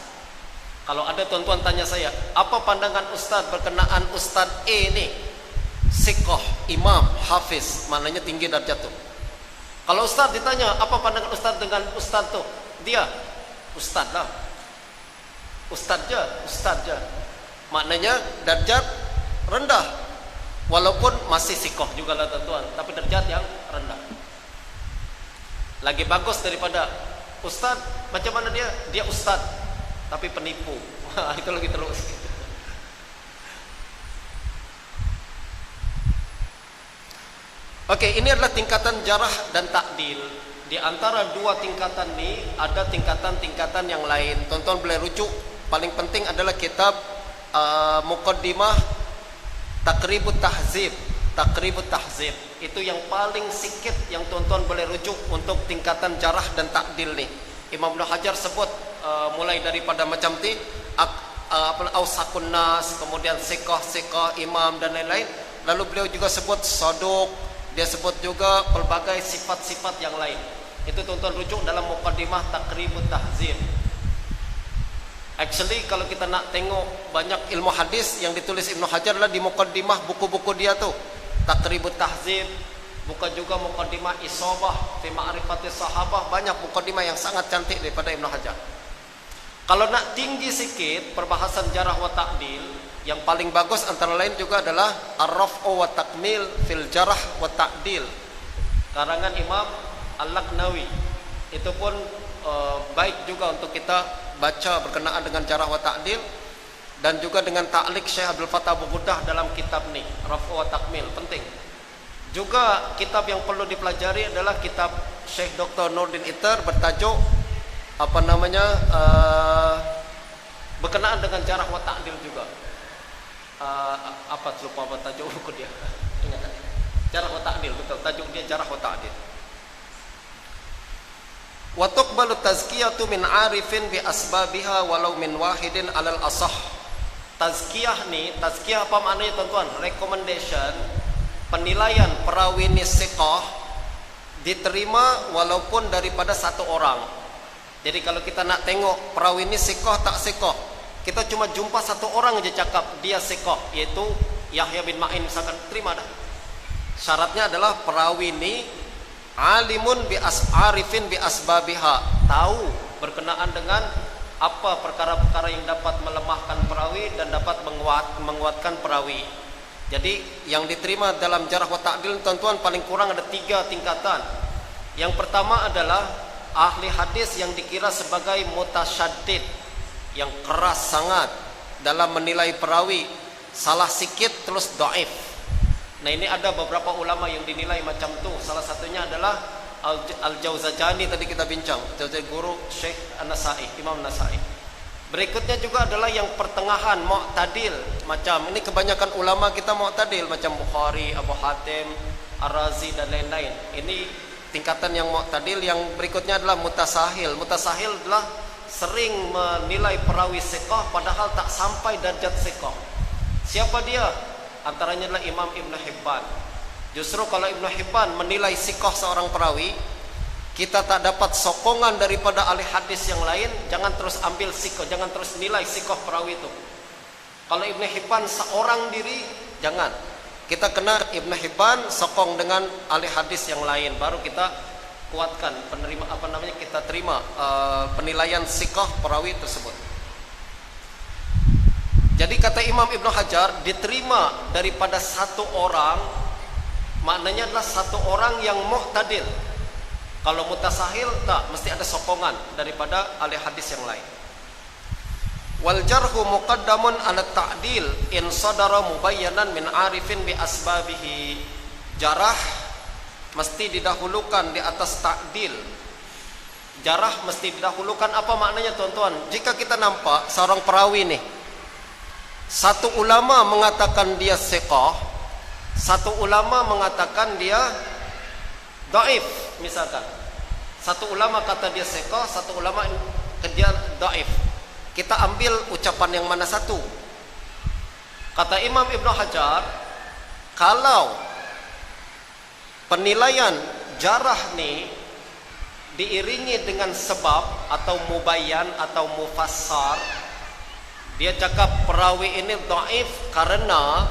Kalau ada tuan-tuan tanya saya, apa pandangan ustaz berkenaan ustaz ini? Siqah, imam, hafiz, maknanya tinggi darjat tuh. Kalau ustaz ditanya, apa pandangan ustaz dengan ustaz tuh? Dia ustaz lah, ustaz je. Maknanya darjat rendah, walaupun masih siqah juga lah tuan-tuan, tapi darjat yang rendah. Lagi bagus daripada ustaz. Macam mana dia? Dia ustaz tapi penipu. Itu lagi terus. Oke, ini adalah tingkatan jarah dan ta'dil. Di antara dua tingkatan ini ada tingkatan-tingkatan yang lain. Tonton boleh rujuk. Paling penting adalah kitab Muqaddimah Taqribut Tahzib. Taqribut Tahzib itu yang paling sikit yang tonton boleh rujuk untuk tingkatan jarah dan ta'dil nih. Imam Ibnu Hajar sebut mulai daripada macam ti Ausakun Nas, kemudian siqah, imam dan lain-lain. Lalu beliau juga sebut saduq. Dia sebut juga pelbagai sifat-sifat yang lain. Itu tonton rujuk dalam Muqaddimah Taqribut Tahzib. Actually kalau kita nak tengok banyak ilmu hadis yang ditulis Ibnu Hajar adalah di Muqaddimah buku-buku dia tuh. Taqribut Tahzib, buka juga Muqaddimah Isabah fi Ma'rifatis Sahabah, banyak Muqaddimah yang sangat cantik daripada Ibnu Hajar. Kalau nak tinggi sikit perbahasan jarah wa ta'dil, yang paling bagus antara lain juga adalah Ar-Raf'u wa Takmil fil Jarah wa Ta'dil, karangan Imam Al-Laqnawi. Itu pun baik juga untuk kita baca berkenaan dengan jarah wa ta'dil, dan juga dengan ta'liq Syekh Abdul Fattah Abu Ghuddah dalam kitab ni Raf'u wa Takmil, penting. Juga kitab yang perlu dipelajari adalah kitab Syekh Dr. Nurdin Itar bertajuk apa namanya berkenaan dengan jarah wa ta'dil juga. Lupa apa tajuk buku dia. Ingat tak? Jarah wa ta'dil, betul, tajuk dia jarah wa ta'dil. Wa tuqbalu tazkiyatu min 'arifin bi asbabiha walau min wahidin 'alal asah. Tazkiyah ni, tazkiyah apa maknanya tuan-tuan? Recommendation, penilaian perawi ni siqah diterima walaupun daripada satu orang. Jadi kalau kita nak tengok perawi ni siqah tak siqah, kita cuma jumpa satu orang aja cakap dia siqah, yaitu Yahya bin Ma'in, misalkan, terima dah. Syaratnya adalah perawi ini alimun bi arifin bi asbabiha, tahu berkenaan dengan apa perkara-perkara yang dapat melemahkan perawi dan dapat menguatkan perawi. Jadi yang diterima dalam jarah wa ta'dil tuan-tuan paling kurang ada 3 tingkatan. Yang pertama adalah ahli hadis yang dikira sebagai mutasyaddid, yang keras sangat dalam menilai perawi, salah sikit terus dhaif. Nah, ini ada beberapa ulama yang dinilai macam tu. Salah satunya adalah Al-Jauzajani, tadi kita bincang, guru Syekh An-Nasai, Imam Nasai. Berikutnya juga adalah yang pertengahan, mu'tadil. Macam ini kebanyakan ulama kita mu'tadil, macam Bukhari, Abu Hatim, Ar-Razi dan lain-lain. Ini tingkatan yang mu'tadil. Yang berikutnya adalah mutasahil. Mutasahil adalah sering menilai perawi siqah padahal tak sampai darjat siqah. Siapa dia? Antaranya adalah Imam Ibn Hibban. Justru kalau Ibn Hibban menilai siqah seorang perawi, kita tak dapat sokongan daripada ahli hadis yang lain, jangan terus ambil siqah, jangan terus nilai siqah perawi itu. Kalau Ibn Hibban seorang diri, jangan. Kita kena Ibn Hibban sokong dengan ahli hadis yang lain, baru kita kuatkan penerima kita terima penilaian siqah perawi tersebut. Jadi kata Imam Ibn Hajar, diterima daripada satu orang, maknanya adalah satu orang yang mu'tadil. Kalau mutasahil tak, mesti ada sokongan daripada ahli hadis yang lain. Wal jarhu muqaddamun ala ta'dil in sadara mubayyanan min arifin bi asbabihi. Jarah mesti didahulukan di atas ta'dil. Jarah mesti didahulukan. Apa maknanya tuan-tuan? Jika kita nampak seorang perawi nih, satu ulama mengatakan dia thiqah, satu ulama mengatakan dia dhaif misalkan. Satu ulama kata dia thiqah, satu ulama dia dhaif. Kita ambil ucapan yang mana satu? Kata Imam Ibn Hajar, kalau penilaian jarah nih diiringi dengan sebab atau mubayyan atau mufassar, dia cakap perawi ini dhaif karena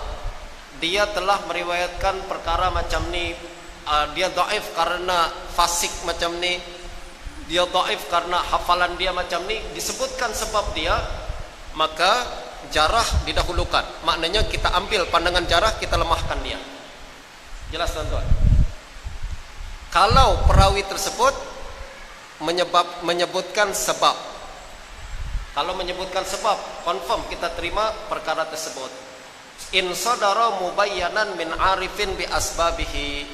dia telah meriwayatkan perkara macam ni, dia dhaif karena fasik macam ni, dia dhaif karena hafalan dia macam ni, disebutkan sebab dia, maka jarah didahulukan. Maknanya kita ambil pandangan jarah, kita lemahkan dia. Jelas tuan-tuan? Kalau perawi tersebut menyebutkan sebab, kalau menyebutkan sebab, confirm kita terima perkara tersebut. In sadara mubayyanan min arifin bi asbabihi,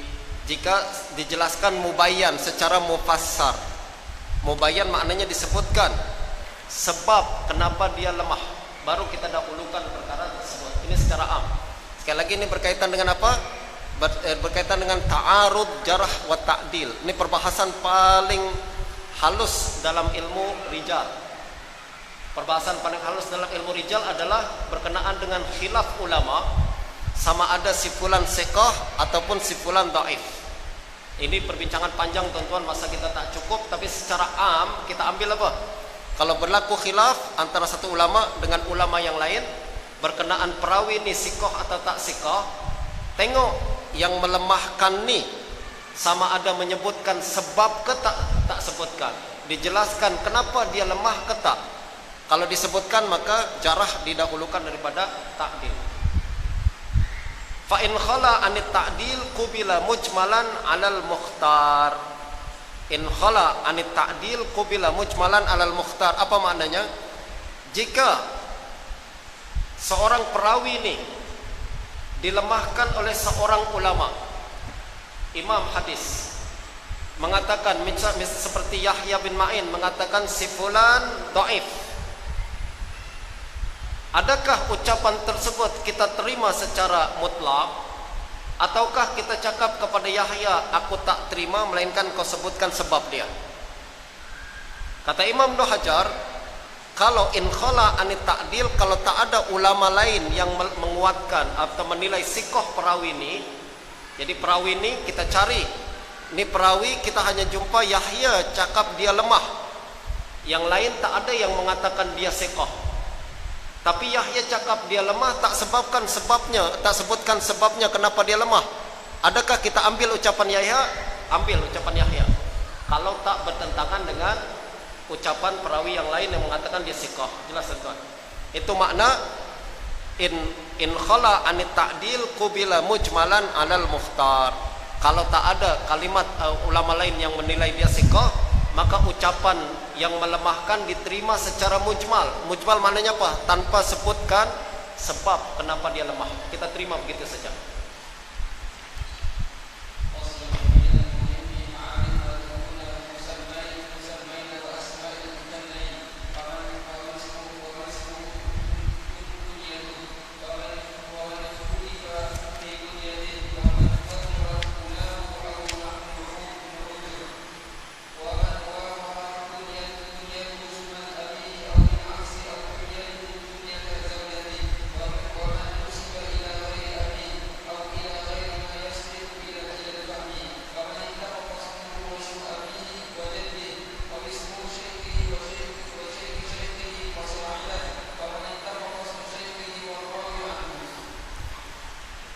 jika dijelaskan mubayyan secara mufassar. Mubayyan maknanya disebutkan sebab kenapa dia lemah, baru kita dahulukan perkara tersebut. Ini secara am. Sekali lagi ini berkaitan dengan apa? Berkaitan dengan ta'arud jarah wa ta'dil. Ini perbahasan paling halus dalam ilmu rijal. Perbahasan paling halus dalam ilmu rijal adalah berkenaan dengan khilaf ulama, sama ada si fulan thiqah ataupun si fulan dhaif. Ini perbincangan panjang tuan-tuan, masa kita tak cukup, tapi secara am kita ambil apa? Kalau berlaku khilaf antara satu ulama dengan ulama yang lain berkenaan perawi ni thiqah atau tak thiqah, tengok yang melemahkan ni sama ada menyebutkan sebab ke tak sebutkan, dijelaskan kenapa dia lemah ke tak. Kalau disebutkan maka jarah didahulukan daripada ta'dil. Fa in khala anit ta'dil qubila mujmalan 'alal mukhtar. In khala anit ta'dil qubila mujmalan 'alal mukhtar. Apa maknanya? Jika seorang perawi ini dilemahkan oleh seorang ulama, imam hadis, mengatakan seperti Yahya bin Ma'in mengatakan si fulan dhaif, adakah ucapan tersebut kita terima secara mutlak, ataukah kita cakap kepada Yahya, aku tak terima melainkan kau sebutkan sebab dia? Kata Imam Ibn Hajar, kalau in khala anit ta'dil, kalau tak ada ulama lain yang menguatkan atau menilai sikoh perawi ini, jadi perawi ini kita cari, ini perawi kita hanya jumpa Yahya cakap dia lemah, yang lain tak ada yang mengatakan dia sikoh, tapi Yahya cakap dia lemah, tak sebabkan sebabnya, tak sebutkan sebabnya kenapa dia lemah. Adakah kita ambil ucapan Yahya? Ambil ucapan Yahya kalau tak bertentangan dengan ucapan perawi yang lain yang mengatakan dia thiqah. Jelas tuan? Itu makna in khala anit ta'dil qubila mujmalan 'alal mukhtar. Kalau tak ada kalimat ulama lain yang menilai dia thiqah, maka ucapan yang melemahkan diterima secara mujmal. Mujmal maknanya apa? Tanpa sebutkan sebab kenapa dia lemah, kita terima begitu saja.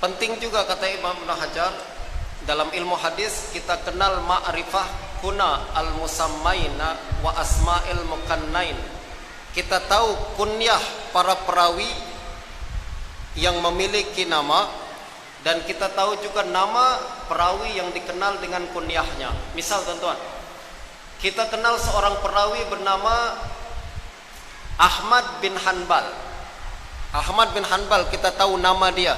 Penting juga kata Imam Ibnu Hajar, dalam ilmu hadis kita kenal ma'rifah kuna al-musammaina wa asma'il mukannain. Kita tahu kunyah para perawi yang memiliki nama, dan kita tahu juga nama perawi yang dikenal dengan kunyahnya. Misal teman-teman, kita kenal seorang perawi bernama Ahmad bin Hanbal. Ahmad bin Hanbal kita tahu nama dia.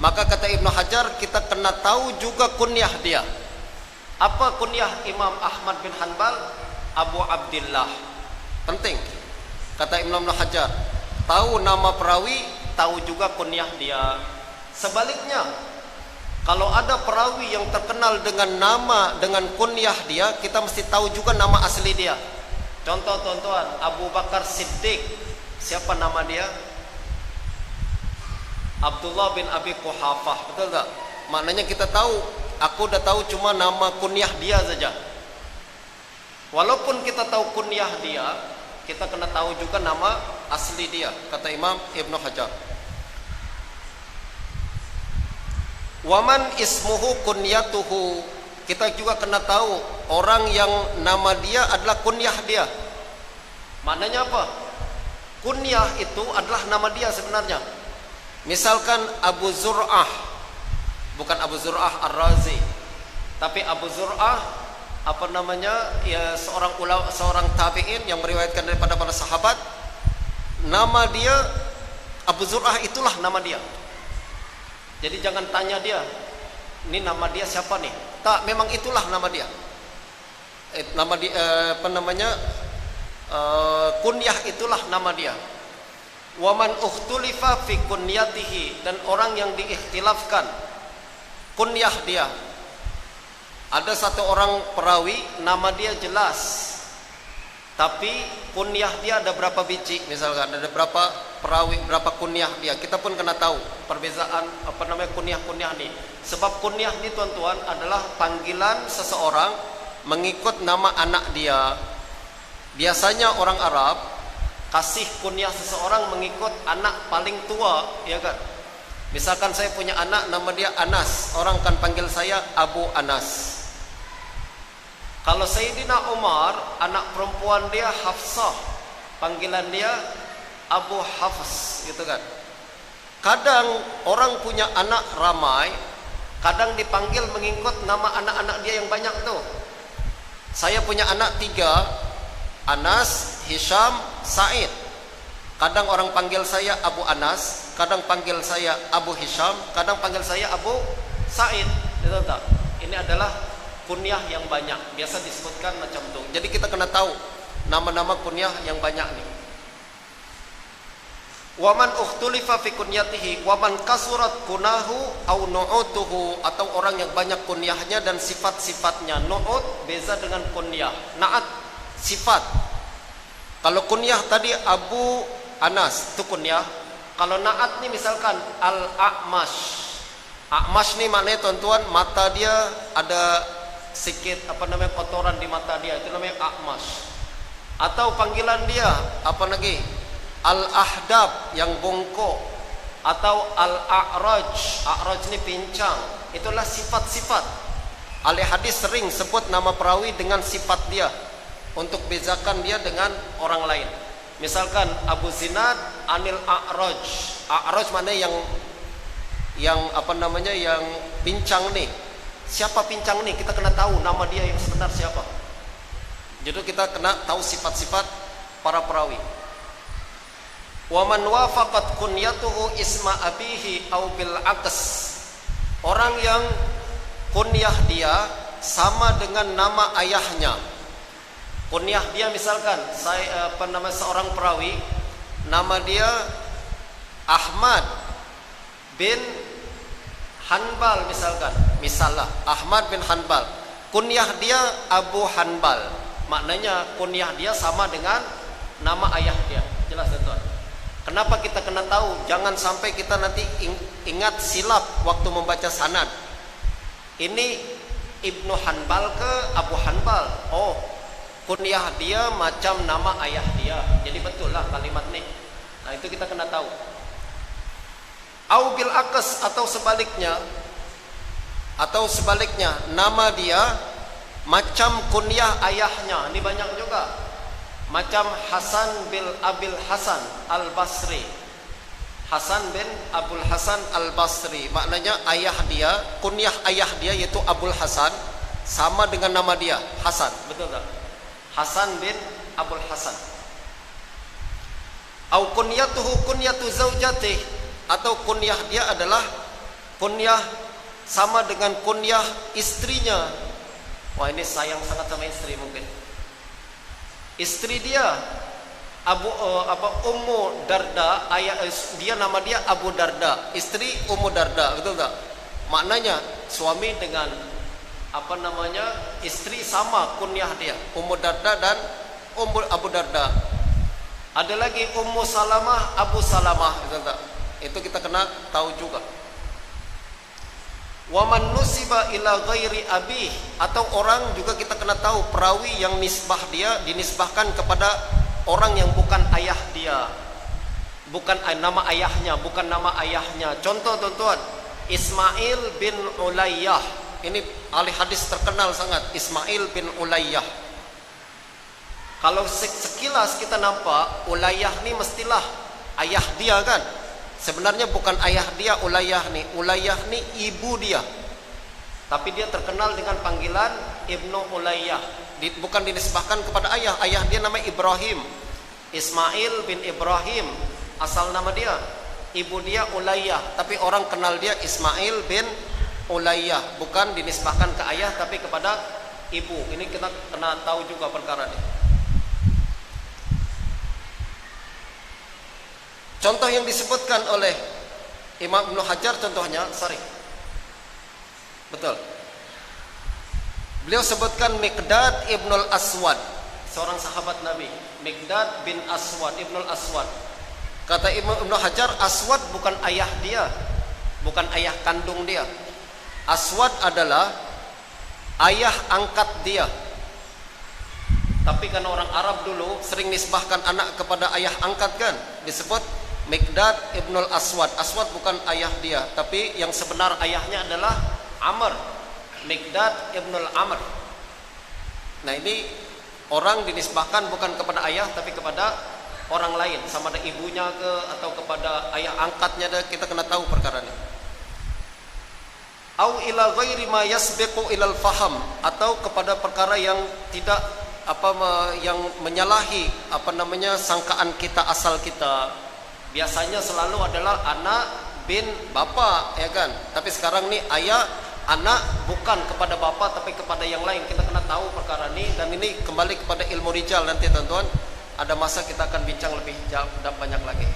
Maka kata Ibnu Hajar, kita kena tahu juga kunyah dia. Apa kunyah Imam Ahmad bin Hanbal? Abu Abdillah. Penting. Kata Ibnu Hajar, tahu nama perawi, tahu juga kunyah dia. Sebaliknya, kalau ada perawi yang terkenal dengan nama, dengan kunyah dia, kita mesti tahu juga nama asli dia. Contoh tuan-tuan, Abu Bakar Siddiq. Siapa nama dia? Abdullah bin Abi Quhafah. Betul tak? Maknanya kita tahu, aku udah tahu cuma nama kunyah dia saja. Walaupun kita tahu kunyah dia, kita kena tahu juga nama asli dia, kata Imam Ibnu Hajar. Waman ismuhu kunyatuhu, kita juga kena tahu orang yang nama dia adalah kunyah dia. Maknanya apa? Kunyah itu adalah nama dia sebenarnya. Misalkan Abu Zur'ah, bukan Abu Zur'ah Ar-Razi, tapi Abu Zur'ah apa namanya, ya seorang ulama, seorang tabi'in yang meriwayatkan daripada para sahabat. Nama dia Abu Zur'ah, itulah nama dia. Jadi jangan tanya dia, ini nama dia siapa nih? Tak, memang itulah nama dia. Nama dia apa namanya? Kunyah itulah nama dia. Waman ukhtulifa fi kunyatihi, dan orang yang diikhtilafkan kunyah dia. Ada satu orang perawi, nama dia jelas, tapi kunyah dia ada berapa biji, misalkan ada berapa perawi, berapa kunyah dia. Kita pun kena tahu perbezaan apa namanya kunyah-kunyah ini. Sebab kunyah ini tuan-tuan adalah panggilan seseorang mengikut nama anak dia. Biasanya orang Arab kasih kunyah seseorang mengikut anak paling tua, ya kan? Misalkan saya punya anak nama dia Anas, orang akan panggil saya Abu Anas. Kalau Sayyidina Umar, anak perempuan dia Hafsah, panggilan dia Abu Hafs, gitu kan. Kadang orang punya anak ramai, kadang dipanggil mengikut nama anak-anak dia yang banyak tuh. Saya punya anak 3, Anas, Hisham, Said. Kadang orang panggil saya Abu Anas, kadang panggil saya Abu Hisham, kadang panggil saya Abu Said. Gitu tak? Ini adalah kunyah yang banyak, biasa disebutkan macam itu. Jadi kita kena tahu nama-nama kunyah yang banyak nih. Waman ukhtulifa fi kunyatihi waman kasurat kunahu au nu'utuhu, atau orang yang banyak kunyahnya dan sifat-sifatnya. Nu'ut beza dengan kunyah. Na'at sifat. Kalau kunyah tadi Abu Anas itu kunyah. Kalau na'at nih misalkan Al-A'mash. A'mash nih maknanya tuan-tuan, mata dia ada sedikit apa namanya kotoran di mata dia, itu namanya A'mash. Atau panggilan dia apa lagi, Al-Ahdab yang bongkok, atau Al-A'raj. A'raj ini pincang. Itulah sifat-sifat. Ahli hadis sering sebut nama perawi dengan sifat dia untuk bezakan dia dengan orang lain. Misalkan Abu Zinad Anil A'raj. A'raj mana yang apa namanya, yang pincang nih. Siapa pincang nih? Kita kena tahu nama dia yang sebenar siapa. Jadi kita kena tahu sifat-sifat para perawi. Wa man wafaqat kunyatuhu isma abihi au bil aqs. Orang yang kunyah dia sama dengan nama ayahnya. Kunyah dia misalkan saya apa nama seorang perawi, nama dia Ahmad bin Hanbal misalkan. Misalnya Ahmad bin Hanbal, kunyah dia Abu Hanbal. Maknanya kunyah dia sama dengan nama ayah dia. Jelas tuan. Kenapa kita kena tahu? Jangan sampai kita nanti ingat silap waktu membaca sanad. Ini Ibnu Hanbal ke Abu Hanbal. Oh, kunyah dia macam nama ayah dia. Jadi betul lah kalimat ini. Nah, itu kita kena tahu. Au bil aks atau sebaliknya nama dia macam kunyah ayahnya. Ini banyak juga. Macam Hasan bin Abil Hasan Al-Basri. Hasan bin Abul Hasan Al-Basri, maknanya ayah dia, kunyah ayah dia yaitu Abul Hasan sama dengan nama dia Hasan, betul tak? Hasan bin Abul Hasan. Au kunyatuhu kunyatu zaujatih, atau kunyah dia adalah kunyah sama dengan kunyah istrinya. Wah, ini sayang sangat sama istri mungkin. Istri dia Ummu Darda, dia nama dia Abu Darda, istri Ummu Darda, betul tak? Maknanya suami dengan istri sama kunyah dia, Ummu Darda dan Abu Darda. Ada lagi Ummu Salamah, Abu Salamah, betul tak? Itu kita kena tahu juga. Wa man nusiba ila ghairi abi, atau orang juga kita kena tahu perawi yang nisbah dia dinisbahkan kepada orang yang bukan ayah dia, bukan nama ayahnya, bukan nama ayahnya. Contoh tuan-tuan, Ismail bin Ulayyah, ini ahli hadis terkenal sangat, Ismail bin Ulayyah. Kalau sekilas kita nampak Ulayyah ini mestilah ayah dia kan? Sebenarnya bukan ayah dia Ulayyah nih. Ulayyah nih ibu dia. Tapi dia terkenal dengan panggilan Ibnu Ulayyah. Bukan dinisbahkan kepada ayah. Ayah dia namanya Ibrahim. Ismail bin Ibrahim asal nama dia. Ibu dia Ulayyah, tapi orang kenal dia Ismail bin Ulayyah. Bukan dinisbahkan ke ayah tapi kepada ibu. Ini kita kena tahu juga perkara ini. Contoh yang disebutkan oleh Imam Ibnu Hajar, contohnya, betul. Beliau sebutkan Miqdad ibnul Aswad, seorang sahabat Nabi, Miqdad bin Aswad, ibnul Aswad. Kata Imam Ibnu Hajar, Aswad bukan ayah dia, bukan ayah kandung dia. Aswad adalah ayah angkat dia. Tapi kan orang Arab dulu sering nisbahkan anak kepada ayah angkat kan, disebut Miqdad ibnul Aswad. Aswad bukan ayah dia, tapi yang sebenar ayahnya adalah Amr, Miqdad ibnul Amr. Nah, ini orang dinisbahkan bukan kepada ayah tapi kepada orang lain, sama ada ibunya ke atau kepada ayah angkatnya, kita kena tahu perkara ini. Au ila ghairi ma yasbiqu ilal faham, atau kepada perkara yang tidak yang menyalahi sangkaan kita, asal kita. Biasanya selalu adalah anak bin bapak, ya kan? Tapi sekarang nih ayah anak bukan kepada bapak tapi kepada yang lain. Kita kena tahu perkara ini, dan ini kembali kepada ilmu rijal nanti teman-teman. Ada masa kita akan bincang lebih banyak lagi.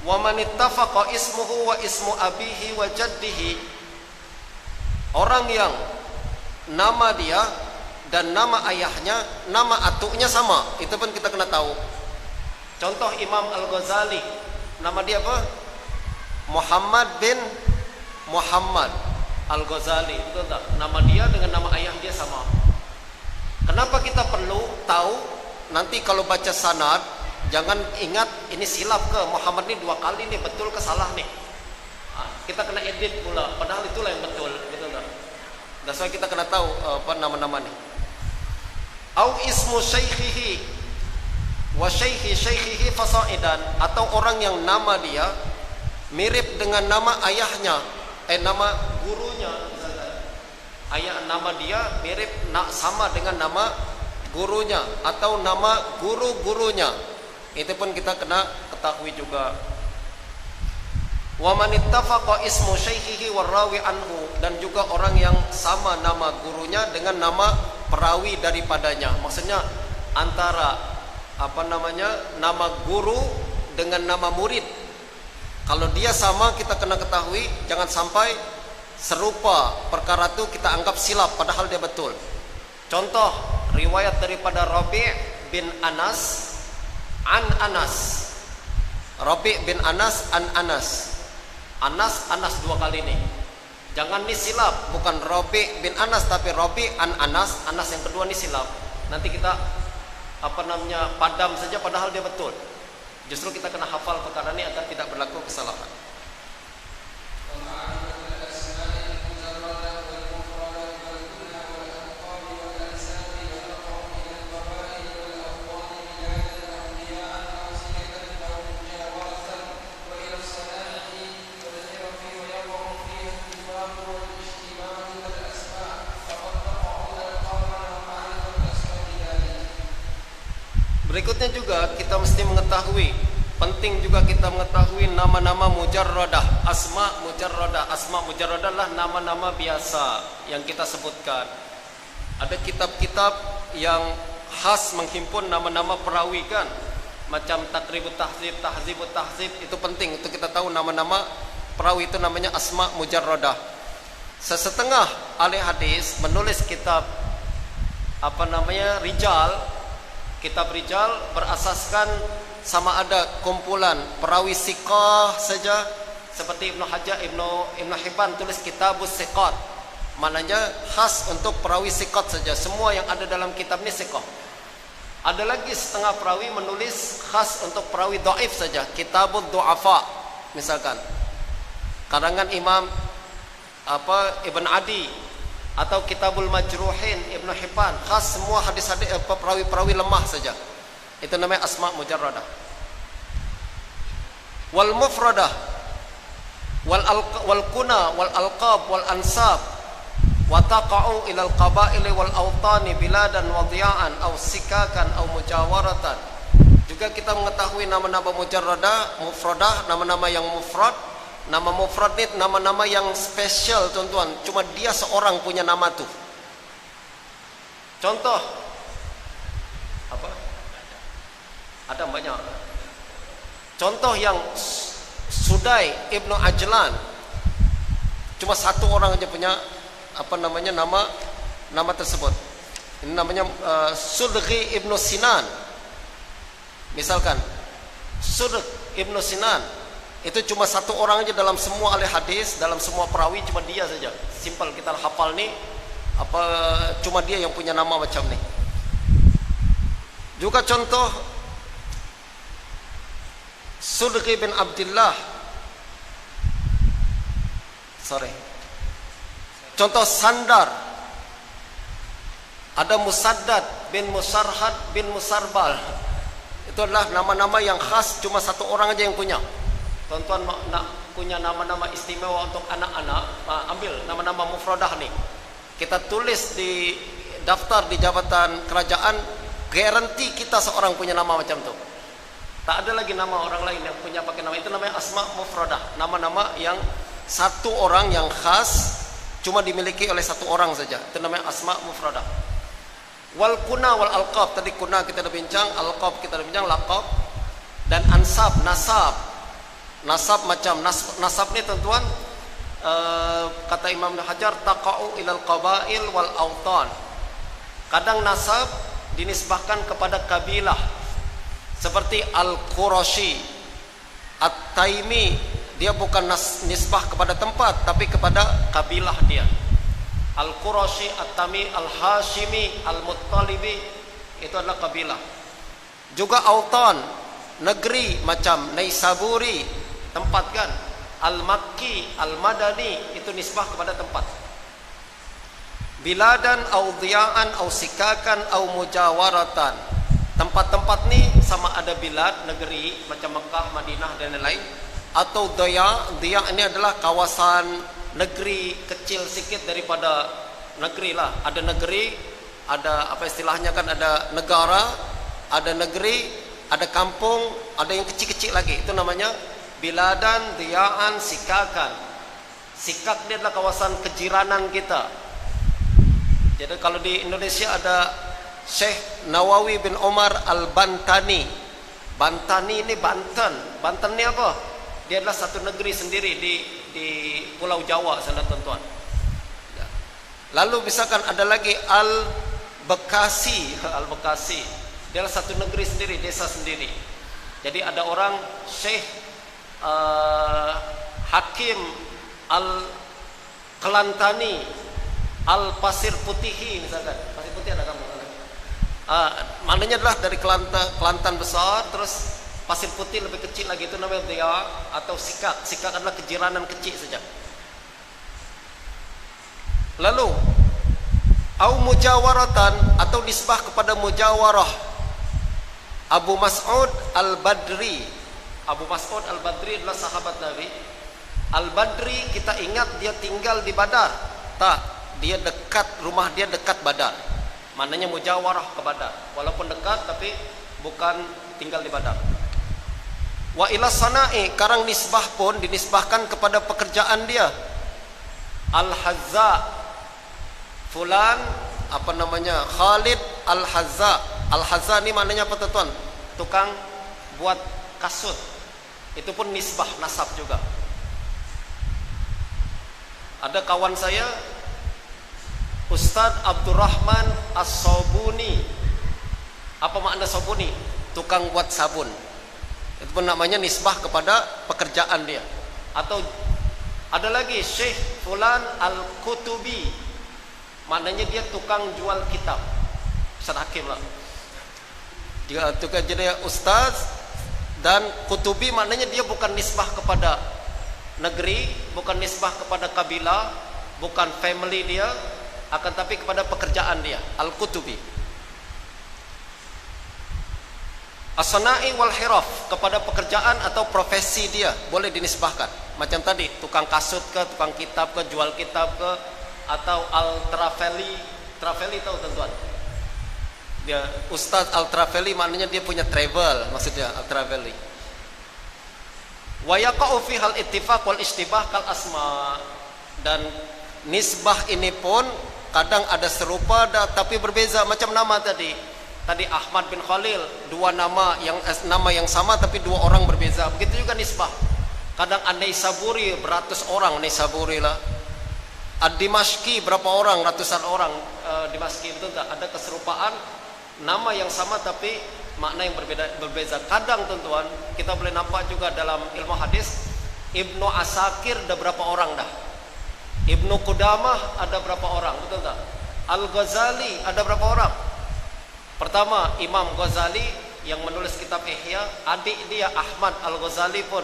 Wa man ittafaqa ismuhu wa ismu abihi wa jaddihi, orang yang nama dia dan nama ayahnya, nama atuknya sama, itu pun kita kena tahu. Contoh Imam Al-Ghazali, nama dia apa? Muhammad bin Muhammad Al-Ghazali, betul tak? Nama dia dengan nama ayah dia sama. Kenapa kita perlu tahu? Nanti kalau baca sanad, jangan ingat ini silap ke Muhammad ini 2 kali nih, betul ke salah nih. Kita kena edit pula, padahal itulah yang betul, betul tak? That's why kita kena tahu nama-nama nih. Au ismu syaikhihi wa syaikhihi fasaidan, atau orang yang nama dia mirip dengan nama ayahnya, nama gurunya misalkan. Nama dia mirip sama dengan nama gurunya atau nama guru-gurunya. Itu pun kita kena ketahui juga. Wa man ittafaqa ismu syaikhihi warawi anhu, dan juga orang yang sama nama gurunya dengan nama perawi daripadanya. Maksudnya antara nama guru dengan nama murid. Kalau dia sama, kita kena ketahui, jangan sampai serupa perkara itu kita anggap silap padahal dia betul. Contoh riwayat daripada Rabi' bin Anas an Anas. Rabi' bin Anas an Anas. Anas 2 kali nih. Jangan nih silap, bukan Rabi' bin Anas tapi Rabi' an Anas. Anas yang kedua nih silap. Nanti kita padam saja padahal dia betul. Justru kita kena hafal perkara ini agar tidak berlaku kesalahan. Berikutnya juga kita mesti mengetahui, penting juga kita mengetahui nama-nama mujarradah, asma mujarradah. Asma mujarradah lah nama-nama biasa yang kita sebutkan. Ada kitab-kitab yang khas menghimpun nama-nama perawi kan, macam Taqribut Tahzib, Tahzibut Tahzib. Itu penting untuk kita tahu nama-nama perawi, itu namanya asma mujarradah. Sesetengah ahli hadis menulis kitab rijal. Kitab rijal berasaskan sama ada kumpulan perawi siqah saja, seperti Ibnu Hajar, Ibnu Hibban tulis Kitabus Siqat, maknanya khas untuk perawi siqat saja. Semua yang ada dalam kitab ini siqah. Ada lagi setengah perawi menulis khas untuk perawi dhaif saja, Kitabud Du'afa misalkan, karangan Imam Ibn Adi, atau Kitabul Majruhin Ibnu Hibban, khas semua hadis-hadis perawi-perawi lemah saja. Itu namanya asma mujarradah. Wal mufradah wal kuna wal alqab wal ansab wa taqa'u ila al qaba'il wal awtani biladan wa dhiya'an aw sikakan aw mujawaratan. Juga kita mengetahui nama-nama mujarradah, mufradah, nama-nama yang mufrad. Nama mufrad ini nama-nama yang spesial, tuan-tuan. Cuma dia seorang punya nama tuh. Contoh apa? Ada banyak. Contoh yang Sudai Ibnu Ajlan, cuma satu orang aja punya nama tersebut. Ini namanya Sudghi Ibnu Sinan. Misalkan Sudgh Ibnu Sinan, itu cuma satu orang aja dalam semua ahli hadis, dalam semua perawi, cuma dia saja. Simpel kita hafal nih, cuma dia yang punya nama macam nih. Juga contoh Sudghi bin Abdullah. Contoh Sandar. Ada Musaddad bin Musarhad bin Musarbal. Itu adalah nama-nama yang khas, cuma satu orang aja yang punya. Tuan-tuan nak punya nama-nama istimewa untuk anak-anak, ambil nama-nama mufradah nih, kita tulis di daftar di jabatan kerajaan, garanti kita seorang punya nama macam tu. Tak ada lagi nama orang lain yang punya pakai nama. Itu namanya asma mufradah, nama-nama yang satu orang yang khas, cuma dimiliki oleh satu orang saja. Itu namanya asma mufradah. Wal kuna wal alqab, tadi kuna kita dah bincang, alqab kita dah bincang, laqab. Dan ansab, nasab. Nasab macam nasab ni tuan-tuan, kata Imam Hajar, taqa'u ilal qabail wal awtan. Kadang nasab dinisbahkan kepada kabilah, seperti Al-Qurashi, At-Taimi, dia bukan nisbah kepada tempat tapi kepada kabilah dia. Al-Qurashi, At-Tami, Al-Hashimi, Al-Muttalibi, itu adalah kabilah. Juga awtan, negeri macam Naisaburi, tempat kan. Al-Makki, Al-Madani, itu nisbah kepada tempat. Biladan au dhiya'an au sikakan au mujawaratan. Tempat-tempat ni sama ada bilad, negeri macam Mekah, Madinah dan lain-lain, atau dhiya'. Dhiya' ini adalah kawasan negeri kecil sikit daripada negeri lah. Ada negeri, ada apa istilahnya kan, ada negara, ada negeri, ada kampung, ada yang kecil-kecil lagi. Itu namanya biladan, dhiya'an, sikakan. Sikak dia adalah kawasan kejiranan kita. Jadi kalau di Indonesia ada Syekh Nawawi bin Omar Al-Bantani. Bantani ini Banten. Banten ni apa? Dia adalah satu negeri sendiri di Pulau Jawa sana, tuan-tuan. Lalu misalkan ada lagi Al-Bekasi. Al-Bekasi, dia adalah satu negeri sendiri, desa sendiri. Jadi ada orang Syekh Hakim Al-Kelantani, Al-Pasir Putihi misalkan. Pasir Putih ada kamu kan? Maknanya adalah dari Kelantan besar, terus Pasir Putih lebih kecil lagi, itu namanya dhiya' atau sikak. Sikak adalah kejiranan kecil saja. Lalu au mujawaratan, atau nisbah kepada mujawarah. Abu Mas'ud Al-Badri. Abu Mas'ud Al-Badri adalah sahabat Nabi. Al-Badri kita ingat dia tinggal di Badar. Tak, dia dekat, rumah dia dekat Badar. Maknanya mujawarah ke Badar. Walaupun dekat tapi bukan tinggal di Badar. Wa ila sana'i, karang nisbah pun dinisbahkan kepada pekerjaan dia. Al-Hazza, fulan Khalid Al-Hazza. Al-Hazza ini maknanya apa tuan? Tukang buat kasut. Itu pun nisbah, nasab juga. Ada kawan saya Ustadz Abdurrahman As-Sobuni. Apa makna Sobuni? Tukang buat sabun. Itu pun namanya nisbah kepada pekerjaan dia. Atau ada lagi Syekh Fulan Al-Kutubi, maknanya dia tukang jual kitab. Ustaz Hakim lah. Dia tukang jadi ustaz. Dan Kutubi maknanya dia bukan nisbah kepada negeri, bukan nisbah kepada kabilah, bukan family dia, akan tapi kepada pekerjaan dia. Al-Kutubi. As-sana'i wal hiraf, kepada pekerjaan atau profesi dia boleh dinisbahkan. Macam tadi, tukang kasut ke, tukang kitab ke, jual kitab ke, atau al-traveli. Traveli tahu tuan-tuan? Dia Ustaz al-traveli maknanya dia punya travel, maksudnya al-traveli. Wa yaqa'u fi hal ittifaq wal istibah kal asma. Dan nisbah ini pun kadang ada serupa tapi berbeza, macam nama tadi. Tadi Ahmad bin Khalil, dua nama yang sama tapi dua orang berbeza. Begitu juga nisbah. Kadang An-Naisaburi beratus orang, Naisaburi lah. Ad-Dimashqi berapa orang, ratusan orang. Dimashqi itu ada keserupaan, nama yang sama tapi makna yang berbeza. Kadang tuan-tuan kita boleh nampak juga dalam ilmu hadis, Ibnu Asakir ada berapa orang dah. Ibnu Qudamah ada berapa orang, betul tak? Al-Ghazali ada berapa orang? Pertama, Imam Ghazali yang menulis kitab Ihya, adik dia Ahmad Al-Ghazali pun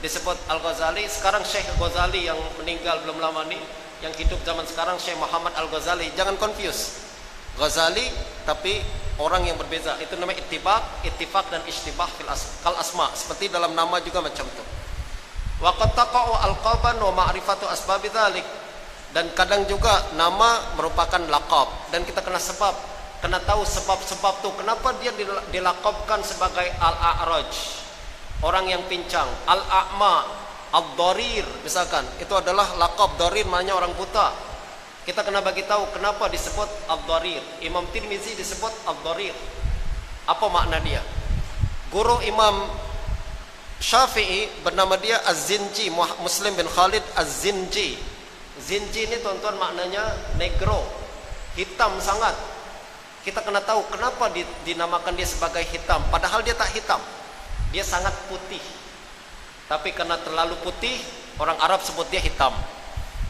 disebut Al-Ghazali. Sekarang Syekh Ghazali yang meninggal belum lama ini, yang hidup zaman sekarang Syekh Muhammad Al-Ghazali. Jangan confuse. Ghazali tapi orang yang berbeza. Itu namanya ittifaq dan istibah kal asma. Seperti dalam nama juga macam itu. Wa qad taqa'u alqaban wa ma'rifatu asbab dzalik. Dan kadang juga nama merupakan laqab dan kita kena tahu sebab-sebab tu kenapa dia dilaqabkan sebagai al-a'raj, orang yang pincang. Al-a'ma, ad-dharir misalkan, itu adalah laqab. Dharir maknanya orang buta. Kita kena bagi tahu kenapa disebut ad-dharir. Imam Tirmizi disebut ad-dharir. Apa makna dia? Guru Imam Syafi'i bernama dia Az-Zinji, Muslim bin Khalid Az-Zinji. Zinji ini tuan-tuan maknanya negro, hitam sangat. Kita kena tahu kenapa dinamakan dia sebagai hitam, padahal dia tak hitam, dia sangat putih. Tapi karena terlalu putih, orang Arab sebut dia hitam.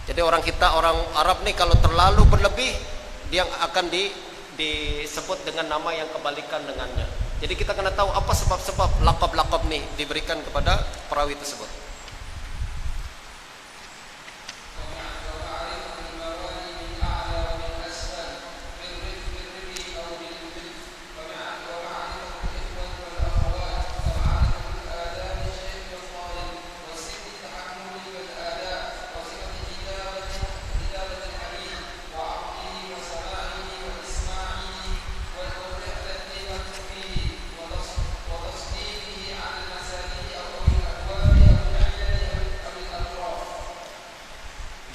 Jadi orang Arab nih kalau terlalu berlebih, dia akan disebut dengan nama yang kebalikan dengannya. Jadi kita kena tahu apa sebab-sebab lakab-lakab nih diberikan kepada perawi tersebut.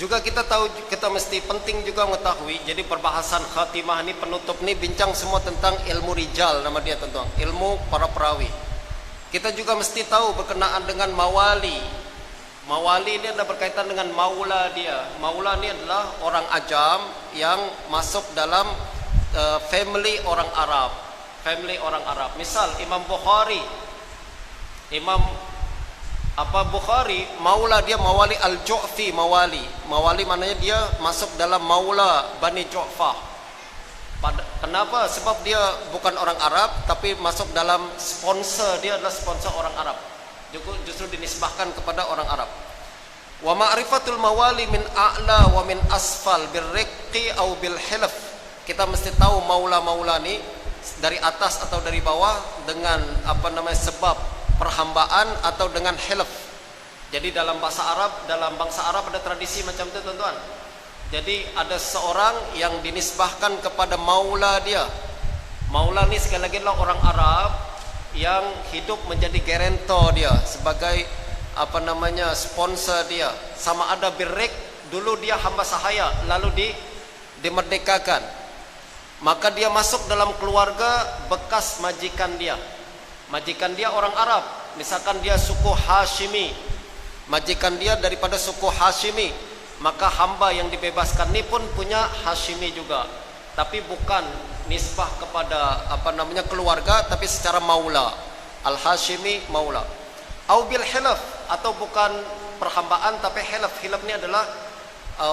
Juga kita mesti penting juga mengetahui. Jadi perbahasan khatimah ini, penutup ini bincang semua tentang ilmu rijal, nama dia tentang ilmu para perawi. Kita juga mesti tahu berkenaan dengan mawali. Mawali ini ada berkaitan dengan maula dia. Maula ini adalah orang ajam yang masuk dalam family orang Arab. Family orang Arab. Misal Imam Bukhari, Bukhari, maula dia mawali al-Ju'fi, mawali maknanya dia masuk dalam maula Bani Ju'fah. Kenapa? Sebab dia bukan orang Arab tapi masuk dalam sponsor, dia adalah sponsor orang Arab. Justru dinisbahkan kepada orang Arab. Wa ma'rifatul mawali min a'la wa min asfal birriqi au bil hilf. Kita mesti tahu maula-maula ni dari atas atau dari bawah dengan sebab perhambaan atau dengan hilf. Jadi dalam bangsa Arab ada tradisi macam itu tuan-tuan. Jadi ada seorang yang dinisbahkan kepada maula dia. Maula ni sekali lagi adalah orang Arab yang hidup menjadi guarantor dia, sebagai sponsor dia. Sama ada birrik, dulu dia hamba sahaya lalu dimerdekakan, maka dia masuk dalam keluarga bekas majikan dia. Majikan dia orang Arab, misalkan dia suku Hashimi, majikan dia daripada suku Hashimi, maka hamba yang dibebaskan ini pun punya Hashimi juga, tapi bukan nisbah kepada keluarga, tapi secara maula, al-Hashimi maula. Au bil hilaf, atau bukan perhambaan tapi hilaf. Hilaf ini adalah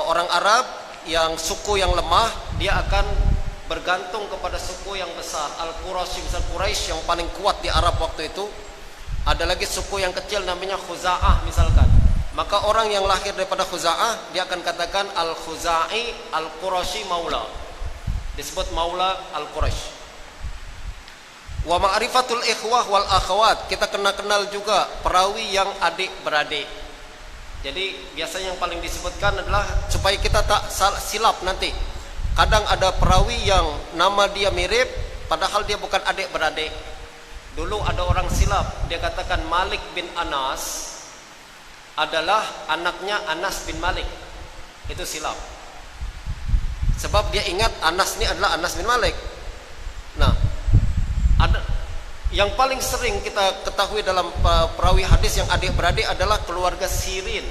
orang Arab yang suku yang lemah, dia akan bergantung kepada suku yang besar. Al-Quraisy, misal Quraisy yang paling kuat di Arab waktu itu. Ada lagi suku yang kecil namanya Khuza'ah misalkan. Maka orang yang lahir daripada Khuza'ah, dia akan katakan Al-Khuza'i Al-Quraisy maula, disebut maula Al-Quraisy. Wa ma'rifatul ikhwah wal akhwat, kita kenal juga perawi yang adik-beradik. Jadi biasanya yang paling disebutkan adalah supaya kita tak silap nanti. Kadang ada perawi yang nama dia mirip padahal dia bukan adik-beradik. Dulu ada orang silap, dia katakan Malik bin Anas adalah anaknya Anas bin Malik. Itu silap. Sebab dia ingat Anas ini adalah Anas bin Malik. Nah, ada yang paling sering kita ketahui dalam perawi hadis yang adik-beradik adalah keluarga Sirin.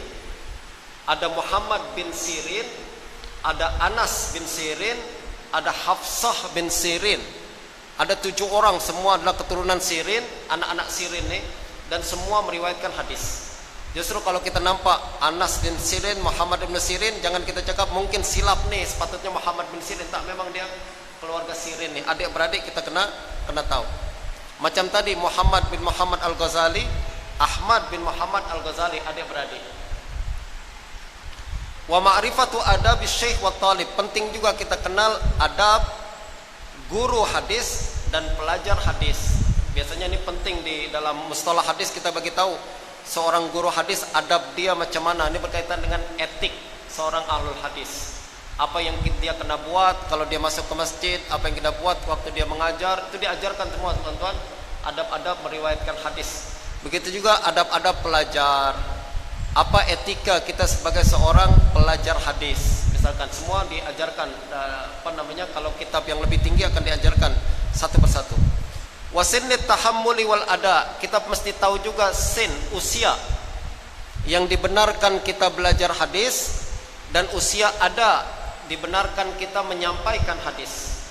Ada Muhammad bin Sirin, ada Anas bin Sirin, ada Hafsah bin Sirin. Ada 7 orang, semua adalah keturunan Sirin, anak-anak Sirin nih, dan semua meriwayatkan hadis. Justru kalau kita nampak Anas bin Sirin, Muhammad bin Sirin, jangan kita cakap mungkin silap nih, sepatutnya Muhammad bin Sirin. Tak, memang dia keluarga Sirin nih. Adik-beradik kita kena tahu. Macam tadi Muhammad bin Muhammad Al-Ghazali, Ahmad bin Muhammad Al-Ghazali, adik-beradik. Wa ma'rifatu adab syekh wa talib, penting juga kita kenal adab guru hadis dan pelajar hadis. Biasanya ini penting di dalam mustalah hadis, kita bagi tahu seorang guru hadis adab dia macam mana. Ini berkaitan dengan etik seorang ahlul hadis. Apa yang dia kena buat kalau dia masuk ke masjid, apa yang kita buat waktu dia mengajar, itu diajarkan semua teman-teman. Adab-adab meriwayatkan hadis. Begitu juga adab-adab pelajar. Apa etika kita sebagai seorang pelajar hadis? Misalkan semua diajarkan, kalau kitab yang lebih tinggi akan diajarkan satu persatu. Wasinnit tahammuli wal ada, kita mesti tahu juga sin, usia yang dibenarkan kita belajar hadis, dan usia ada dibenarkan kita menyampaikan hadis.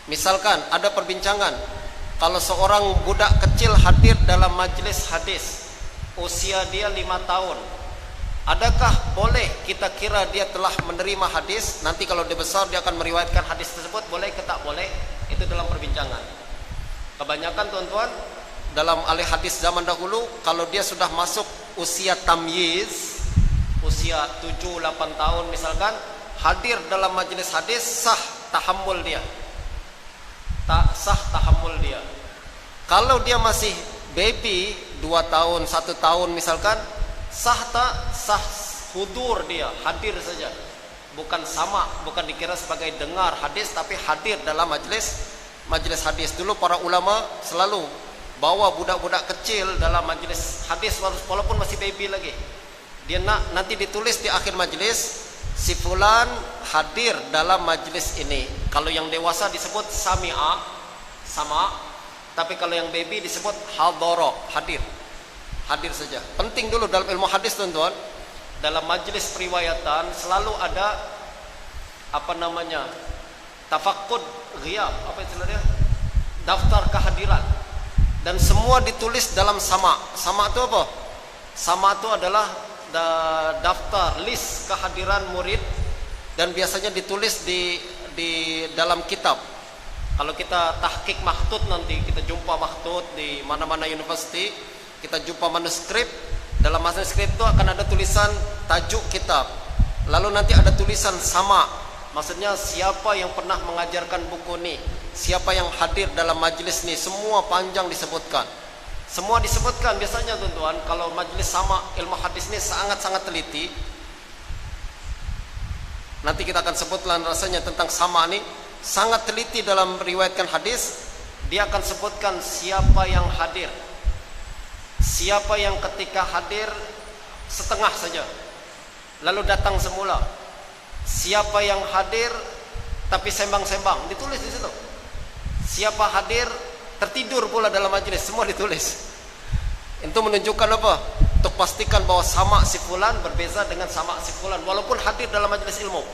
Misalkan ada perbincangan, kalau seorang budak kecil hadir dalam majelis hadis, usia dia 5 tahun, adakah boleh kita kira dia telah menerima hadis? Nanti kalau dia besar dia akan meriwayatkan hadis tersebut, boleh ke tak boleh? Itu dalam perbincangan. Kebanyakan tuan-tuan dalam ahli hadis zaman dahulu, kalau dia sudah masuk usia tamyiz, usia 7-8 tahun misalkan, hadir dalam majelis hadis, sah tahammul dia. Tak sah tahammul dia. Kalau dia masih baby 2 tahun, 1 tahun misalkan, sah tak? Sah hudur dia, hadir saja. Bukan sama, bukan dikira sebagai dengar hadis, tapi hadir dalam majelis hadis. Dulu para ulama selalu bawa budak-budak kecil dalam majelis hadis walaupun masih baby lagi. Dia nanti ditulis di akhir majelis, si fulan hadir dalam majelis ini. Kalau yang dewasa disebut sami'a, sama. Tapi kalau yang baby disebut hadara, hadir. Hadir saja. Penting dulu dalam ilmu hadis tuan-tuan. Dalam majelis periwayatan selalu ada tafakkud ghiyab, apa istilahnya? Daftar kehadiran. Dan semua ditulis dalam sama. Sama itu apa? Sama itu adalah daftar list kehadiran murid, dan biasanya ditulis di dalam kitab. Kalau kita tahqiq makhtut, nanti kita jumpa makhtut di mana-mana university, kita jumpa manuskrip. Dalam manuskrip itu akan ada tulisan tajuk kitab, lalu nanti ada tulisan sama, maksudnya siapa yang pernah mengajarkan buku ini, siapa yang hadir dalam majelis ini, semua panjang disebutkan. Semua disebutkan. Biasanya tuan-tuan kalau majelis sama ilmu hadis ini sangat-sangat teliti. Nanti kita akan sebutlah rasanya tentang sama ini, sangat teliti dalam meriwayatkan hadis. dia akan sebutkan siapa yang hadir, siapa yang ketika hadir setengah saja lalu datang semula, siapa yang hadir tapi sembang-sembang, ditulis di situ. Siapa hadir tertidur pula dalam majelis, semua ditulis. Itu menunjukkan apa? Untuk pastikan bahwa sama si fulan berbeza dengan sama si fulan walaupun hadir dalam majelis ilmu.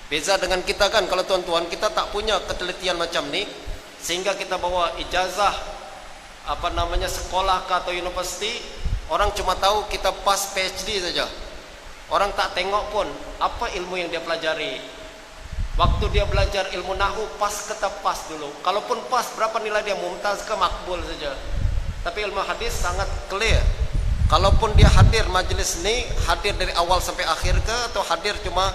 Beza dengan kita kan, kalau tuan-tuan kita tak punya ketelitian macam ni, sehingga kita bawa ijazah sekolah ke atau universiti, orang cuma tahu kita pas PhD saja. Orang tak tengok pun apa ilmu yang dia pelajari. Waktu dia belajar ilmu nahwu pas ke tak pas dulu. Kalaupun pas, berapa nilai dia, mumtaz ke makbul saja. Tapi ilmu hadis sangat clear. Kalaupun dia hadir majelis ni, hadir dari awal sampai akhir ke, atau hadir cuma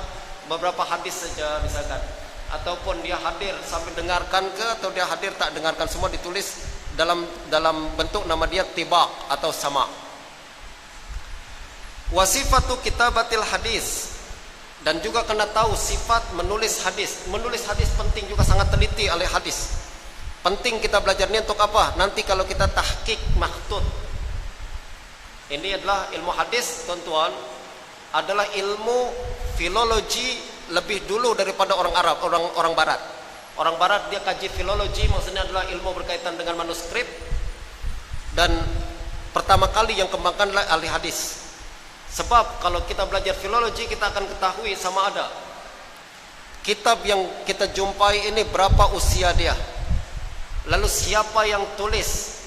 beberapa hadis saja misalkan, ataupun dia hadir sampai dengarkan ke, atau dia hadir tak dengarkan, semua ditulis dalam bentuk nama dia tibak atau sama. Wasifatu kitabatil hadis, dan juga kena tahu sifat menulis hadis. Menulis hadis penting juga, sangat teliti oleh hadis. Penting kita belajar ini untuk apa? Nanti kalau kita tahqiq makhtut. Ini adalah ilmu hadis, tuan-tuan, adalah ilmu filologi lebih dulu daripada orang Arab, orang Barat. Orang Barat dia kaji filologi, maksudnya adalah ilmu berkaitan dengan manuskrip, dan pertama kali yang kembangkan adalah ahli hadis. Sebab kalau kita belajar filologi, kita akan ketahui sama ada kitab yang kita jumpai ini berapa usia dia, lalu siapa yang tulis,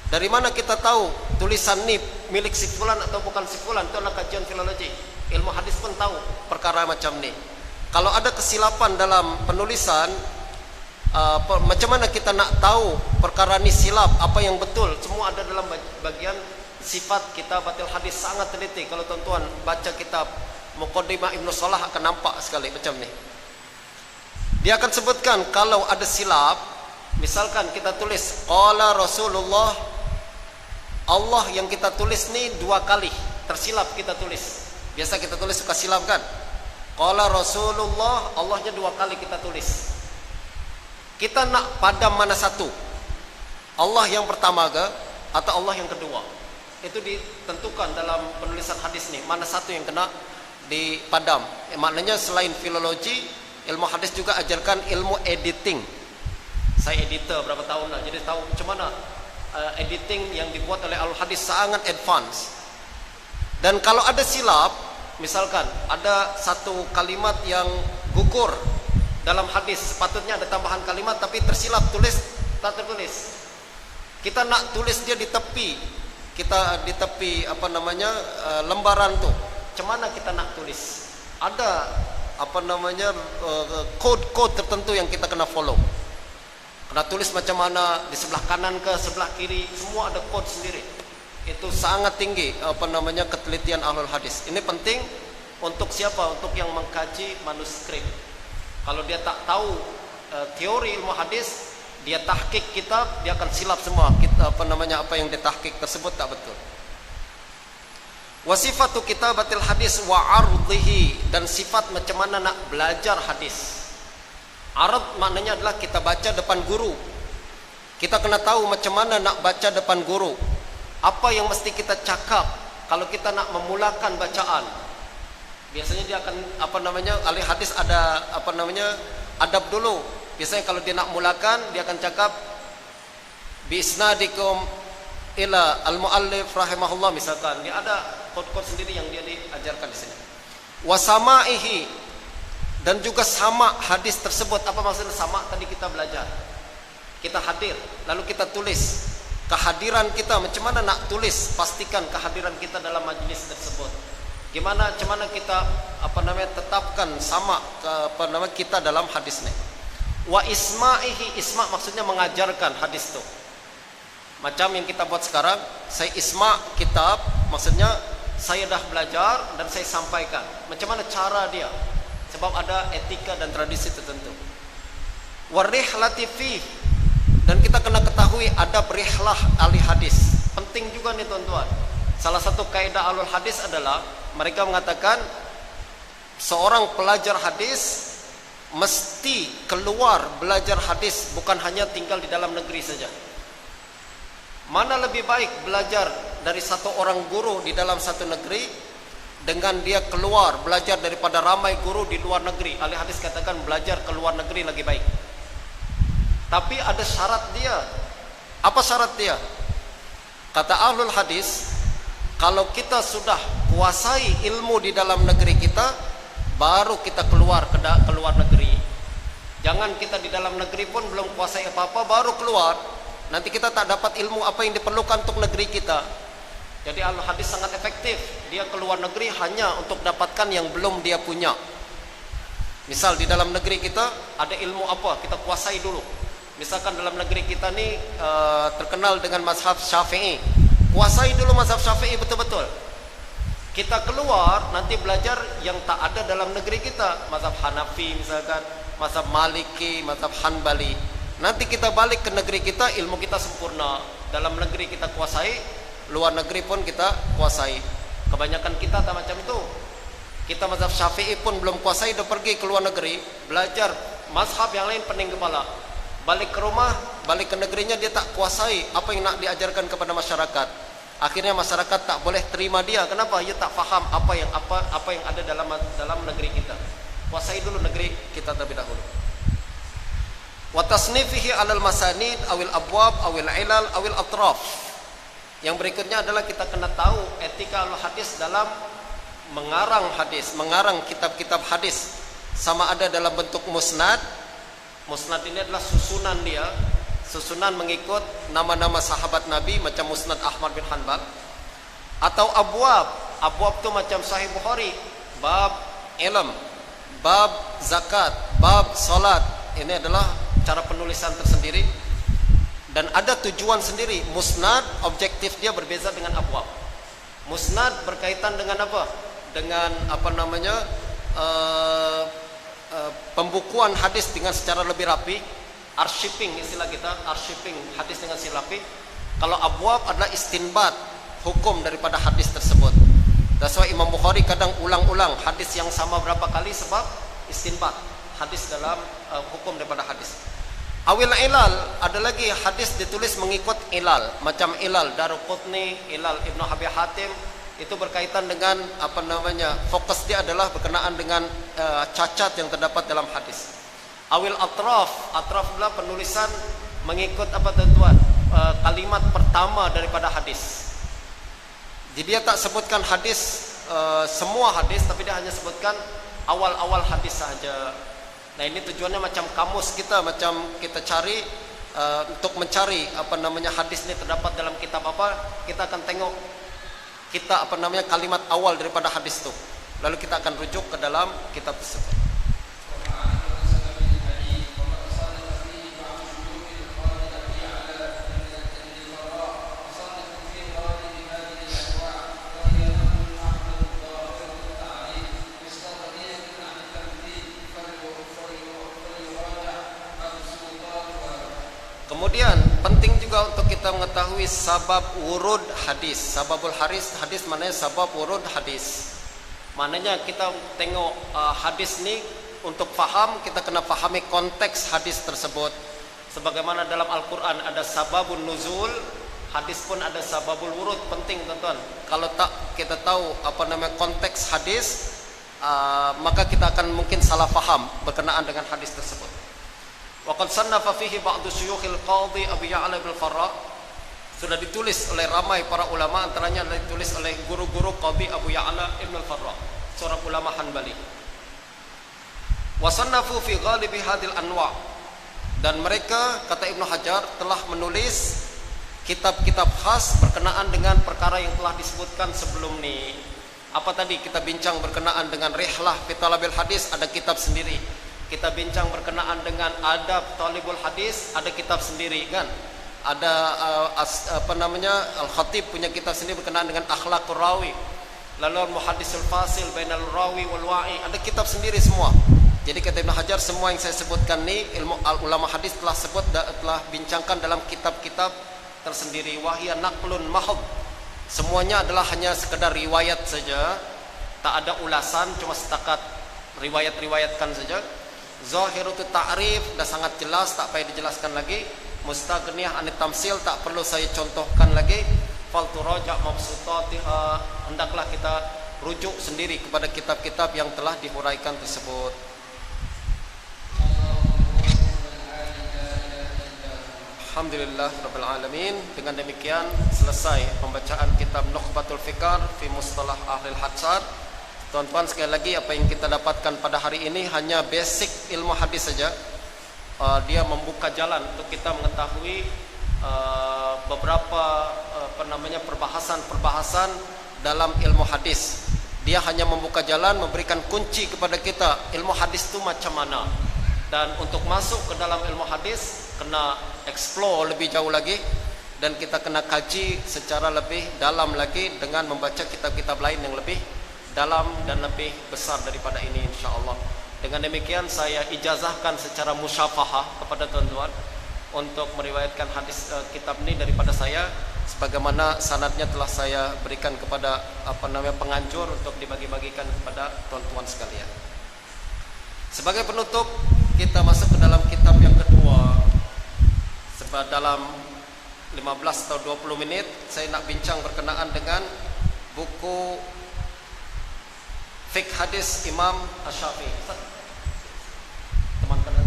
dari mana kita tahu tulisan ini milik si fulan atau bukan si fulan. Itu adalah kajian filologi. Ilmu hadis pun tahu perkara macam ni. Kalau ada kesilapan dalam penulisan, macam mana kita nak tahu perkara ni silap, apa yang betul? Semua ada dalam bagian sifat kitabatil hadis, sangat teliti. Kalau tuan-tuan baca kitab Muqaddimah Ibnu Salah akan nampak sekali macam ni. Dia akan sebutkan kalau ada silap, misalkan kita tulis qala Rasulullah, Allah yang kita tulis ni 2 kali, tersilap kita tulis. Biasa kita tulis suka silap kan? Qala Rasulullah, Allahnya 2 kali kita tulis. Kita nak padam mana satu? Allah yang pertama ke atau Allah yang kedua? Itu ditentukan dalam penulisan hadis ni, mana satu yang kena dipadam. Maknanya selain filologi, ilmu hadis juga ajarkan ilmu editing. Saya editor berapa tahun lah, jadi tahu macam mana editing yang dibuat oleh al hadis sangat advance. Dan kalau ada silap, misalkan ada satu kalimat yang gugur dalam hadis, sepatutnya ada tambahan kalimat tapi tersilap tulis, tak tertulis. Kita nak tulis dia di tepi, kita di tepi lembaran tu, macam mana kita nak tulis? Ada kode tertentu yang kita kena follow. Kena tulis macam mana, di sebelah kanan ke sebelah kiri, semua ada kode sendiri. Itu sangat tinggi ketelitian ahlul hadis. Ini penting untuk siapa? Untuk yang mengkaji manuskrip. Kalau dia tak tahu teori ilmu hadis, dia tahqiq kitab, dia akan silap semua. Apa yang dia tahqiq tersebut tak betul. Wasifatu kitabatil hadis wa ardhihi, dan sifat macam mana nak belajar hadis. Ard maknanya adalah kita baca depan guru. Kita kena tahu macam mana nak baca depan guru. Apa yang mesti kita cakap kalau kita nak memulakan bacaan. Biasanya dia akan ahli hadis ada adab dulu. Biasanya kalau dia nak mulakan, dia akan cakap bi isnadikum ila al-muallif rahimahullah misalkan. Dia ada kod-kod sendiri yang dia diajarkan di sini. Wa samaihi, dan juga sama hadis tersebut. Apa maksudnya sama? Tadi kita belajar. Kita hadir, lalu kita tulis kehadiran kita. Macam mana nak tulis? Pastikan kehadiran kita dalam majlis tersebut. Macam mana kita tetapkan sama kita dalam hadis ni. Wa isma'ihi, isma maksudnya mengajarkan hadis tu. Macam yang kita buat sekarang, saya isma kitab, maksudnya saya dah belajar dan saya sampaikan. Macam mana cara dia? Sebab ada etika dan tradisi tertentu. Wa rihlati fi, dan kita kena ketahui adab rihlah ahli hadis. Penting juga nih tuan-tuan. Salah satu kaidah ahlul hadis adalah mereka mengatakan seorang pelajar hadis mesti keluar belajar hadis, bukan hanya tinggal di dalam negeri saja. Mana lebih baik belajar dari satu orang guru di dalam satu negeri dengan dia keluar belajar daripada ramai guru di luar negeri. Ahli hadis katakan belajar ke luar negeri lebih baik. Tapi ada syarat dia. Apa syarat dia? Kata ahlul hadis, kalau kita sudah kuasai ilmu di dalam negeri kita, baru kita keluar ke luar negeri. Jangan kita di dalam negeri pun belum kuasai apa-apa baru keluar. Nanti kita tak dapat ilmu apa yang diperlukan untuk negeri kita. Jadi ahlul hadis sangat efektif. Dia keluar negeri hanya untuk dapatkan yang belum dia punya. Misal di dalam negeri kita ada ilmu apa, kita kuasai dulu. Misalkan dalam negeri kita ni terkenal dengan mazhab Syafi'i. Kuasai dulu mazhab Syafi'i betul-betul. Kita keluar nanti belajar yang tak ada dalam negeri kita, mazhab Hanafi misalkan, mazhab Maliki, mazhab Hanbali. Nanti kita balik ke negeri kita, ilmu kita sempurna. Dalam negeri kita kuasai, luar negeri pun kita kuasai. Kebanyakan kita tak macam itu. Kita mazhab Syafi'i pun belum kuasai, dah pergi ke luar negeri belajar mazhab yang lain pening kepala. Balik ke rumah, balik ke negerinya dia tak kuasai apa yang nak diajarkan kepada masyarakat. Akhirnya masyarakat tak boleh terima dia. Kenapa? Dia tak faham apa yang ada dalam negeri kita. Kuasai dulu negeri kita terlebih dahulu. Wa tasnifihi 'alal masanid awil abwab awil ilal awil atraf. Yang berikutnya adalah kita kena tahu etika al-hadis dalam mengarang hadis, mengarang kitab-kitab hadis. Sama ada dalam bentuk musnad. Musnad ini adalah susunan dia, susunan mengikut nama-nama sahabat Nabi macam Musnad Ahmad bin Hanbal, atau abwab. Abwab tu macam Sahih Bukhari, bab ilm, bab zakat, bab salat. Ini adalah cara penulisan tersendiri dan ada tujuan sendiri. Musnad objektif dia berbeza dengan abwab. Musnad berkaitan dengan apa? Dengan apa namanya? Pembukuan hadis dengan secara lebih rapi, archiving istilah kita, archiving hadis dengan secara rapi. Kalau abwab adalah istinbat hukum daripada hadis tersebut. That's why Imam Bukhari kadang ulang-ulang hadis yang sama berapa kali sebab istinbat hadis dalam hukum daripada hadis. Awil ilal, ada lagi hadis ditulis mengikut ilal, macam ilal Daruqutni, ilal Ibnu Abi Hatim. Itu berkaitan dengan apa namanya, fokus dia adalah berkenaan dengan cacat yang terdapat dalam hadis. Awil atraf, atraf adalah penulisan mengikut apa tuan, kalimat pertama daripada hadis. Jadi dia tak sebutkan hadis semua hadis, tapi dia hanya sebutkan awal-awal hadis sahaja. Nah ini tujuannya macam kamus kita, macam kita cari untuk mencari apa namanya hadis ini terdapat dalam kitab apa, kita akan tengok kita apa namanya kalimat awal daripada hadis itu, lalu kita akan rujuk ke dalam kitab tersebut. Kemudian penting juga untuk kita mengetahui sabab wurud hadis. Sababul hadis maknanya sabab wurud hadis. Maknanya kita tengok hadis ni untuk faham, kita kena fahami konteks hadis tersebut. Sebagaimana dalam Al-Quran ada sababun nuzul, hadis pun ada sababul wurud. Penting tuan-tuan. Kalau tak kita tahu apa namanya konteks hadis, maka kita akan mungkin salah faham berkenaan dengan hadis tersebut. Waqad sannafa fihi ba'du syuyukhil qadhi Abi Ya'la bin Farra. Sudah ditulis oleh ramai para ulama, antaranya ditulis oleh guru-guru Qadhi Abu Ya'la Ibn al-Farra, seorang ulama Hanbali. Wa sannafu fi ghalibi hadil anwa', dan mereka kata Ibnu Hajar telah menulis kitab-kitab khas berkenaan dengan perkara yang telah disebutkan sebelum ni. Apa tadi kita bincang berkenaan dengan rihlah fi talabil hadis, ada kitab sendiri. Kita bincang berkenaan dengan adab talibul hadis, ada kitab sendiri kan. Ada apa namanya Al-Khatib punya kitab sendiri berkenaan dengan akhlaqur rawi. Lalu Muhaddisul Fasil bainal rawi wal wa'i, ada kitab sendiri semua. Jadi kata Ibnu Hajar, semua yang saya sebutkan ni ilmu ulama hadis telah telah bincangkan dalam kitab-kitab tersendiri. Wahia naqlun mahd, semuanya adalah hanya sekedar riwayat saja, tak ada ulasan, cuma setakat riwayat-riwayatkan saja. Zahirut ta'rif dah sangat jelas, tak payah dijelaskan lagi. Mustaghniyah anit tamsil tak perlu saya contohkan lagi. Fal turaja' mabsutatiha, hendaklah kita rujuk sendiri kepada kitab-kitab yang telah dihuraikan tersebut. Alhamdulillah Rabbil Alamin. Dengan demikian selesai pembacaan kitab Nukhbatul Fikar fi Mustalah Ahlil Hadis. Tuan-tuan, sekali lagi apa yang kita dapatkan pada hari ini hanya basic ilmu hadis saja. Dia membuka jalan untuk kita mengetahui beberapa perbahasan dalam ilmu hadis. Dia hanya membuka jalan, memberikan kunci kepada kita ilmu hadis itu macam mana. Dan untuk masuk ke dalam ilmu hadis kena explore lebih jauh lagi, dan kita kena kaji secara lebih dalam lagi dengan membaca kitab-kitab lain yang lebih dalam dan lebih besar daripada ini, insya-Allah. Dengan demikian saya ijazahkan secara musyafahah kepada tuan-tuan untuk meriwayatkan hadis kitab ini daripada saya, sebagaimana sanadnya telah saya berikan kepada penganjur untuk dibagi-bagikan kepada tuan-tuan sekalian. Sebagai penutup, kita masuk ke dalam kitab yang kedua. Sebab dalam 15 atau 20 menit saya nak bincang berkenaan dengan buku Fiqh Hadis Imam Asy-Syafi'i. Teman kanan.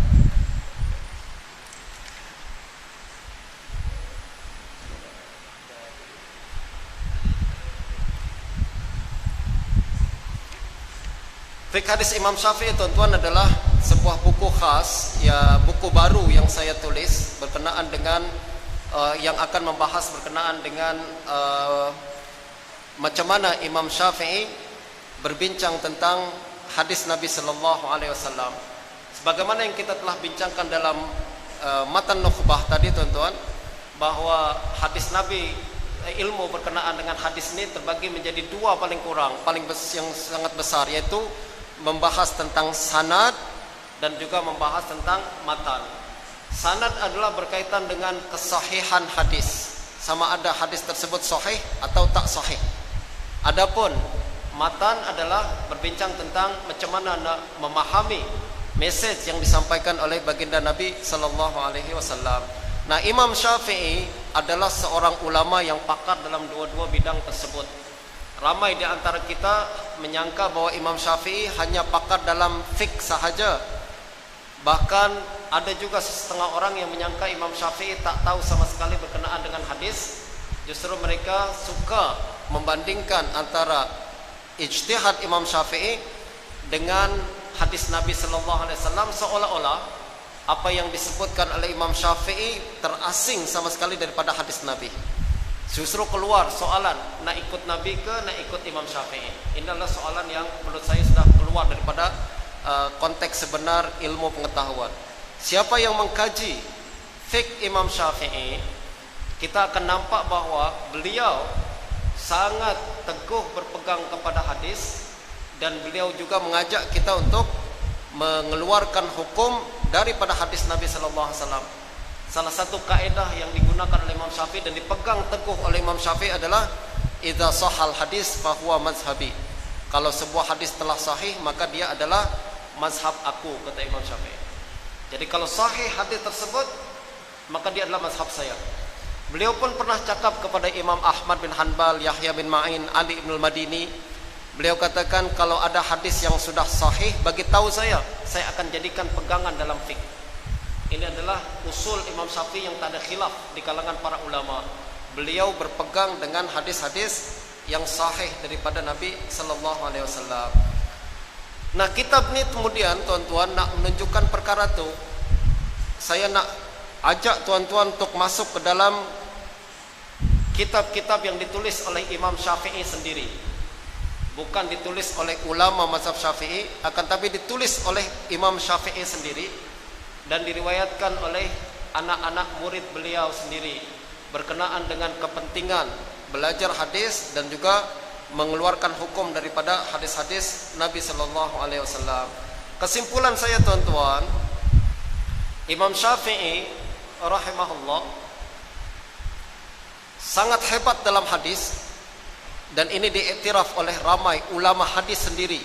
Fiqh Hadis Imam Syafi'i, tuan-tuan, adalah sebuah buku khas, ya, buku baru yang saya tulis berkenaan dengan yang akan membahas berkenaan dengan macam mana Imam Syafi'i berbincang tentang hadis Nabi sallallahu alaihi wasallam. Sebagaimana yang kita telah bincangkan dalam matan Nukhbah tadi, tuan-tuan, bahwa hadis Nabi, ilmu berkenaan dengan hadis ini terbagi menjadi dua paling kurang, yang sangat besar, yaitu membahas tentang sanad dan juga membahas tentang matan. Sanad adalah berkaitan dengan kesahihan hadis, sama ada hadis tersebut sahih atau tak sahih. Adapun matan adalah berbincang tentang macam mana nak memahami message yang disampaikan oleh baginda Nabi sallallahu alaihi wasallam. Nah, Imam Syafi'i adalah seorang ulama yang pakar dalam dua-dua bidang tersebut. Ramai di antara kita menyangka bahwa Imam Syafi'i hanya pakar dalam fiqh sahaja. Bahkan ada juga setengah orang yang menyangka Imam Syafi'i tak tahu sama sekali berkenaan dengan hadis. Justru mereka suka membandingkan antara ijtihad Imam Syafi'i dengan hadis Nabi sallallahu alaihi wasallam, seolah-olah apa yang disebutkan oleh Imam Syafi'i terasing sama sekali daripada hadis Nabi. Justru keluar soalan, nak ikut Nabi ke nak ikut Imam Syafi'i. Ini adalah soalan yang menurut saya sudah keluar daripada konteks sebenar ilmu pengetahuan. Siapa yang mengkaji fiqh Imam Syafi'i, kita akan nampak bahwa beliau sangat teguh berpegang kepada hadis, dan beliau juga mengajak kita untuk mengeluarkan hukum daripada hadis Nabi sallallahu alaihi wasallam. Salah satu kaedah yang digunakan oleh Imam Syafi'i dan dipegang teguh oleh Imam Syafi'i adalah idza sahal hadis fa huwa mazhabi. Kalau sebuah hadis telah sahih, maka dia adalah mazhab aku, kata Imam Syafi'i. Jadi kalau sahih hadis tersebut, maka dia adalah mazhab saya. Beliau pun pernah cakap kepada Imam Ahmad bin Hanbal, Yahya bin Ma'in, Ali ibn al-Madini. Beliau katakan, kalau ada hadis yang sudah sahih, bagi tahu saya akan jadikan pegangan dalam fiqh. Ini adalah usul Imam Syafi'i yang tak ada khilaf di kalangan para ulama. Beliau berpegang dengan hadis-hadis yang sahih daripada Nabi sallallahu alaihi wasallam. Nah, kitab ni kemudian, tuan-tuan, nak menunjukkan perkara tu, saya nak ajak tuan-tuan untuk masuk ke dalam kitab-kitab yang ditulis oleh Imam Syafi'i sendiri. Bukan ditulis oleh ulama mazhab Syafi'i, akan tapi ditulis oleh Imam Syafi'i sendiri dan diriwayatkan oleh anak-anak murid beliau sendiri, berkenaan dengan kepentingan belajar hadis dan juga mengeluarkan hukum daripada hadis-hadis Nabi sallallahu alaihi wasallam. Kesimpulan saya, tuan-tuan, Imam Syafi'i rahimahullah sangat hebat dalam hadis, dan ini diiktiraf oleh ramai ulama hadis sendiri.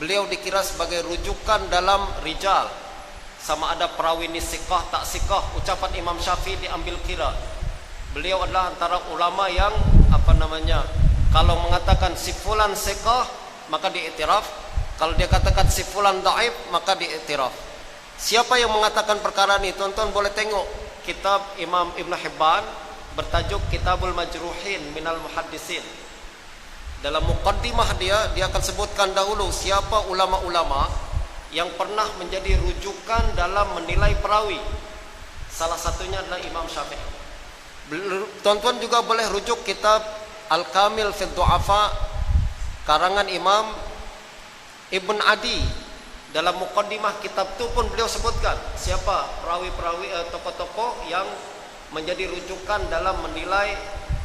Beliau dikira sebagai rujukan dalam rijal, sama ada perawi ini siqah tak siqah, ucapan Imam Syafi'i diambil kira. Beliau adalah antara ulama yang kalau mengatakan si fulan siqah maka diiktiraf, kalau dia katakan si fulan dhaif maka diiktiraf. Siapa yang mengatakan perkara ini? Tuan-tuan boleh tengok kitab Imam Ibn Hibban bertajuk Kitabul Majruhin Minal Muhaddisin. Dalam muqaddimah dia akan sebutkan dahulu siapa ulama-ulama yang pernah menjadi rujukan dalam menilai perawi. Salah satunya adalah Imam Syafi'i. Tuan-tuan juga boleh rujuk kitab Al-Kamil fi Du'afa karangan Imam Ibn Adi. Dalam muqaddimah kitab itu pun beliau sebutkan siapa perawi-perawi tokoh-tokoh yang menjadi rujukan dalam menilai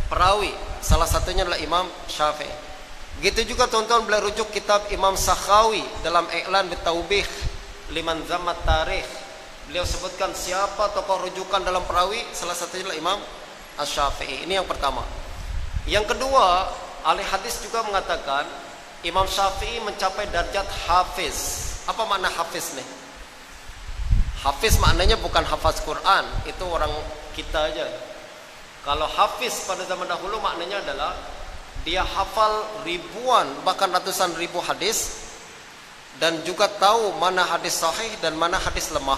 perawi. Salah satunya adalah Imam Syafi'i. Begitu juga tuan-tuan boleh rujuk kitab Imam Sakhawi dalam I'lan Bitaubih Liman Zammat Tarikh. Beliau sebutkan siapa tokoh rujukan dalam perawi, salah satunya adalah Imam Asy-Syafi'i. Ini yang pertama. Yang kedua, ahli hadis juga mengatakan Imam Syafi'i mencapai darjat hafiz. Apa makna hafiz nih? Hafiz maknanya bukan hafaz Quran, itu orang kita aja. Kalau hafiz pada zaman dahulu maknanya adalah dia hafal ribuan bahkan ratusan ribu hadis dan juga tahu mana hadis sahih dan mana hadis lemah.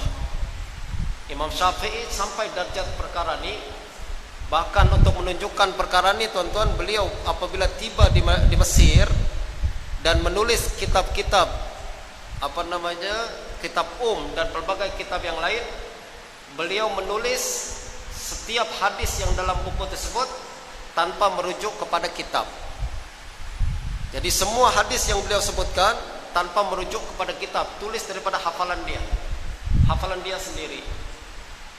Imam Syafi'i sampai darjat perkara ini. Bahkan untuk menunjukkan perkara ini tuan-tuan, beliau apabila tiba di Mesir dan menulis kitab-kitab kitab dan berbagai kitab yang lain, beliau menulis setiap hadis yang dalam buku tersebut tanpa merujuk kepada kitab. Jadi semua hadis yang beliau sebutkan tanpa merujuk kepada kitab, tulis daripada hafalan dia sendiri.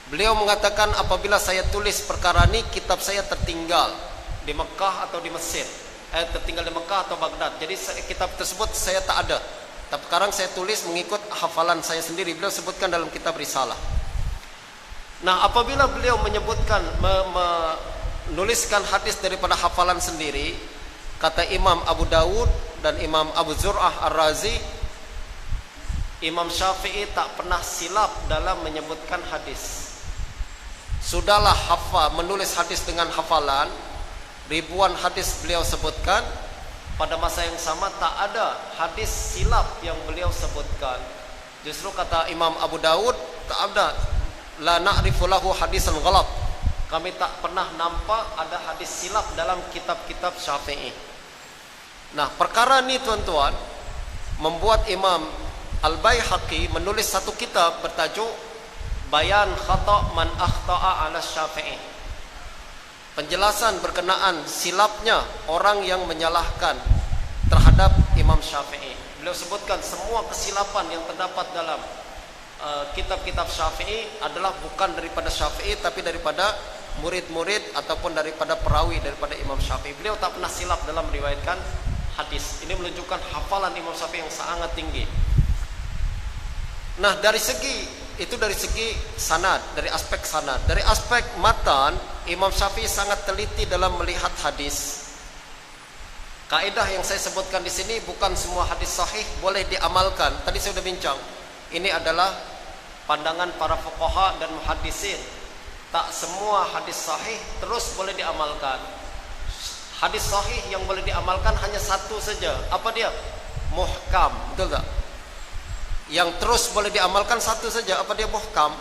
Beliau mengatakan apabila saya tulis perkara ini, kitab saya tertinggal di Mekah atau di Mesir, tertinggal di Mekah atau Baghdad. Jadi kitab tersebut saya tak ada. Tapi sekarang saya tulis mengikut hafalan saya sendiri. Beliau sebutkan dalam kitab Risalah. Nah, apabila beliau menyebutkan menuliskan hadis daripada hafalan sendiri, kata Imam Abu Dawud dan Imam Abu Zur'ah Ar-Razi, Imam Syafi'i tak pernah silap dalam menyebutkan hadis. Sudahlah hafal, menulis hadis dengan hafalan, ribuan hadis beliau sebutkan. Pada masa yang sama tak ada hadis silap yang beliau sebutkan. Justru kata Imam Abu Dawud, tak ada, la na'rifu lahu hadisan ghalat. Kami tak pernah nampak ada hadis silap dalam kitab-kitab Syafi'i. Nah, perkara ini tuan-tuan membuat Imam Al-Baihaqi menulis satu kitab bertajuk Bayan Khata' Man Akhta'a 'ala Syafi'i. Penjelasan berkenaan silapnya orang yang menyalahkan terhadap Imam Syafi'i. Beliau sebutkan semua kesilapan yang terdapat dalam kitab-kitab Syafi'i adalah bukan daripada Syafi'i tapi daripada murid-murid ataupun daripada perawi daripada Imam Syafi'i. Beliau tak pernah silap dalam meriwayatkan hadis. Ini menunjukkan hafalan Imam Syafi'i yang sangat tinggi. Nah, dari segi sanad, dari aspek sanad, dari aspek matan, Imam Syafi'i sangat teliti dalam melihat hadis. Kaidah yang saya sebutkan di sini, bukan semua hadis sahih boleh diamalkan. Tadi saya sudah bincang. Ini adalah pandangan para fuqaha dan muhaddisin. Tak semua hadis sahih terus boleh diamalkan. Hadis sahih yang boleh diamalkan hanya satu saja. Apa dia? Muhkam, betul tak? Yang terus boleh diamalkan satu saja. Apa dia? Muhkam.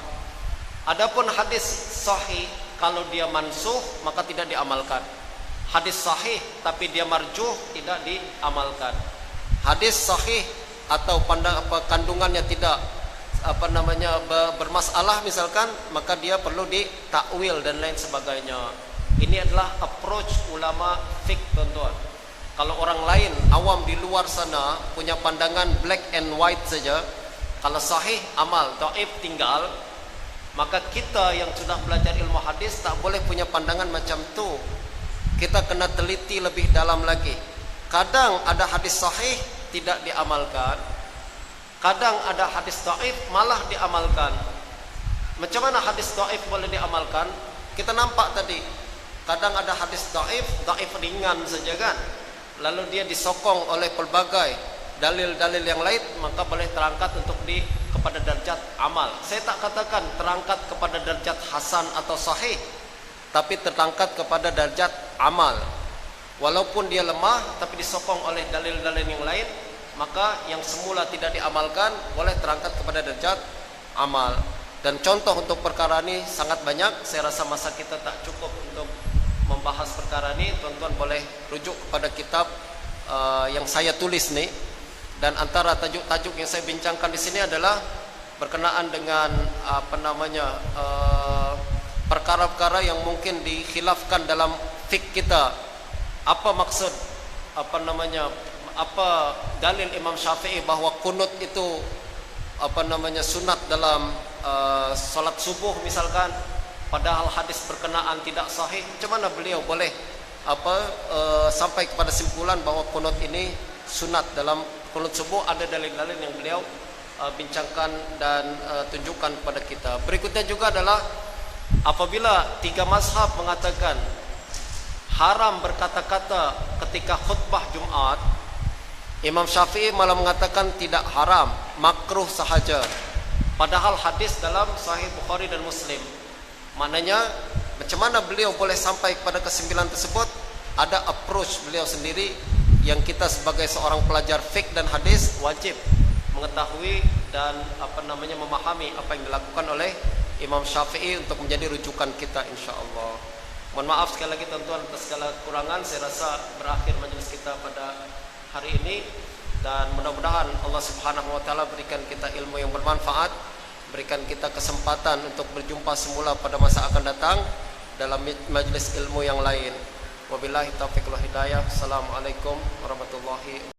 Adapun hadis sahih, kalau dia mansuh maka tidak diamalkan. Hadis sahih tapi dia marjuh tidak diamalkan. Hadis sahih atau kandungannya tidak bermasalah misalkan, maka dia perlu ditakwil dan lain sebagainya. Ini adalah approach ulama fiqh, tuan-tuan. Kalau orang lain awam di luar sana punya pandangan black and white saja, kalau sahih amal, dhaif tinggal, maka kita yang sudah belajar ilmu hadis tak boleh punya pandangan macam tu. Kita kena teliti lebih dalam lagi. Kadang ada hadis sahih tidak diamalkan, kadang ada hadis dhaif malah diamalkan. Macam mana hadis dhaif boleh diamalkan? Kita nampak tadi, kadang ada hadis dhaif ringan saja kan, lalu dia disokong oleh pelbagai dalil-dalil yang lain, maka boleh terangkat untuk kepada derajat amal. Saya tak katakan terangkat kepada derajat hasan atau sahih, tapi terangkat kepada derajat amal. Walaupun dia lemah, tapi disokong oleh dalil-dalil yang lain, maka yang semula tidak diamalkan boleh terangkat kepada derajat amal. Dan contoh untuk perkara ini sangat banyak. Saya rasa masa kita tak cukup untuk membahas perkara ini. Tuan-tuan boleh rujuk kepada kitab yang saya tulis nih. Dan antara tajuk-tajuk yang saya bincangkan di sini adalah berkenaan dengan perkara-perkara yang mungkin dikhilafkan dalam fik kita. Apa maksud apa dalil Imam Syafi'i bahwa kunut itu sunat dalam salat subuh misalkan, padahal hadis berkenaan tidak sahih. Macam mana beliau boleh sampai kepada simpulan bahwa kunut ini sunat dalam kunut subuh? Ada dalil-dalil yang beliau bincangkan dan tunjukkan kepada kita. Berikutnya juga adalah apabila tiga mazhab mengatakan haram berkata-kata ketika khutbah Jumat, Imam Syafi'i malah mengatakan tidak haram, makruh sahaja. Padahal hadis dalam Sahih Bukhari dan Muslim. Maknanya macam mana beliau boleh sampai kepada kesimpulan tersebut? Ada approach beliau sendiri yang kita sebagai seorang pelajar fiqh dan hadis wajib mengetahui dan memahami apa yang dilakukan oleh Imam Syafi'i untuk menjadi rujukan kita, insya-Allah. Mohon maaf sekali lagi tuan-tuan atas segala kekurangan. Saya rasa berakhir majelis kita pada hari ini, dan mudah-mudahan Allah Subhanahu wa taala berikan kita ilmu yang bermanfaat, berikan kita kesempatan untuk berjumpa semula pada masa akan datang dalam majelis ilmu yang lain. Wabillahi taufiq wal hidayah. Assalamualaikum warahmatullahi wabarakatuh.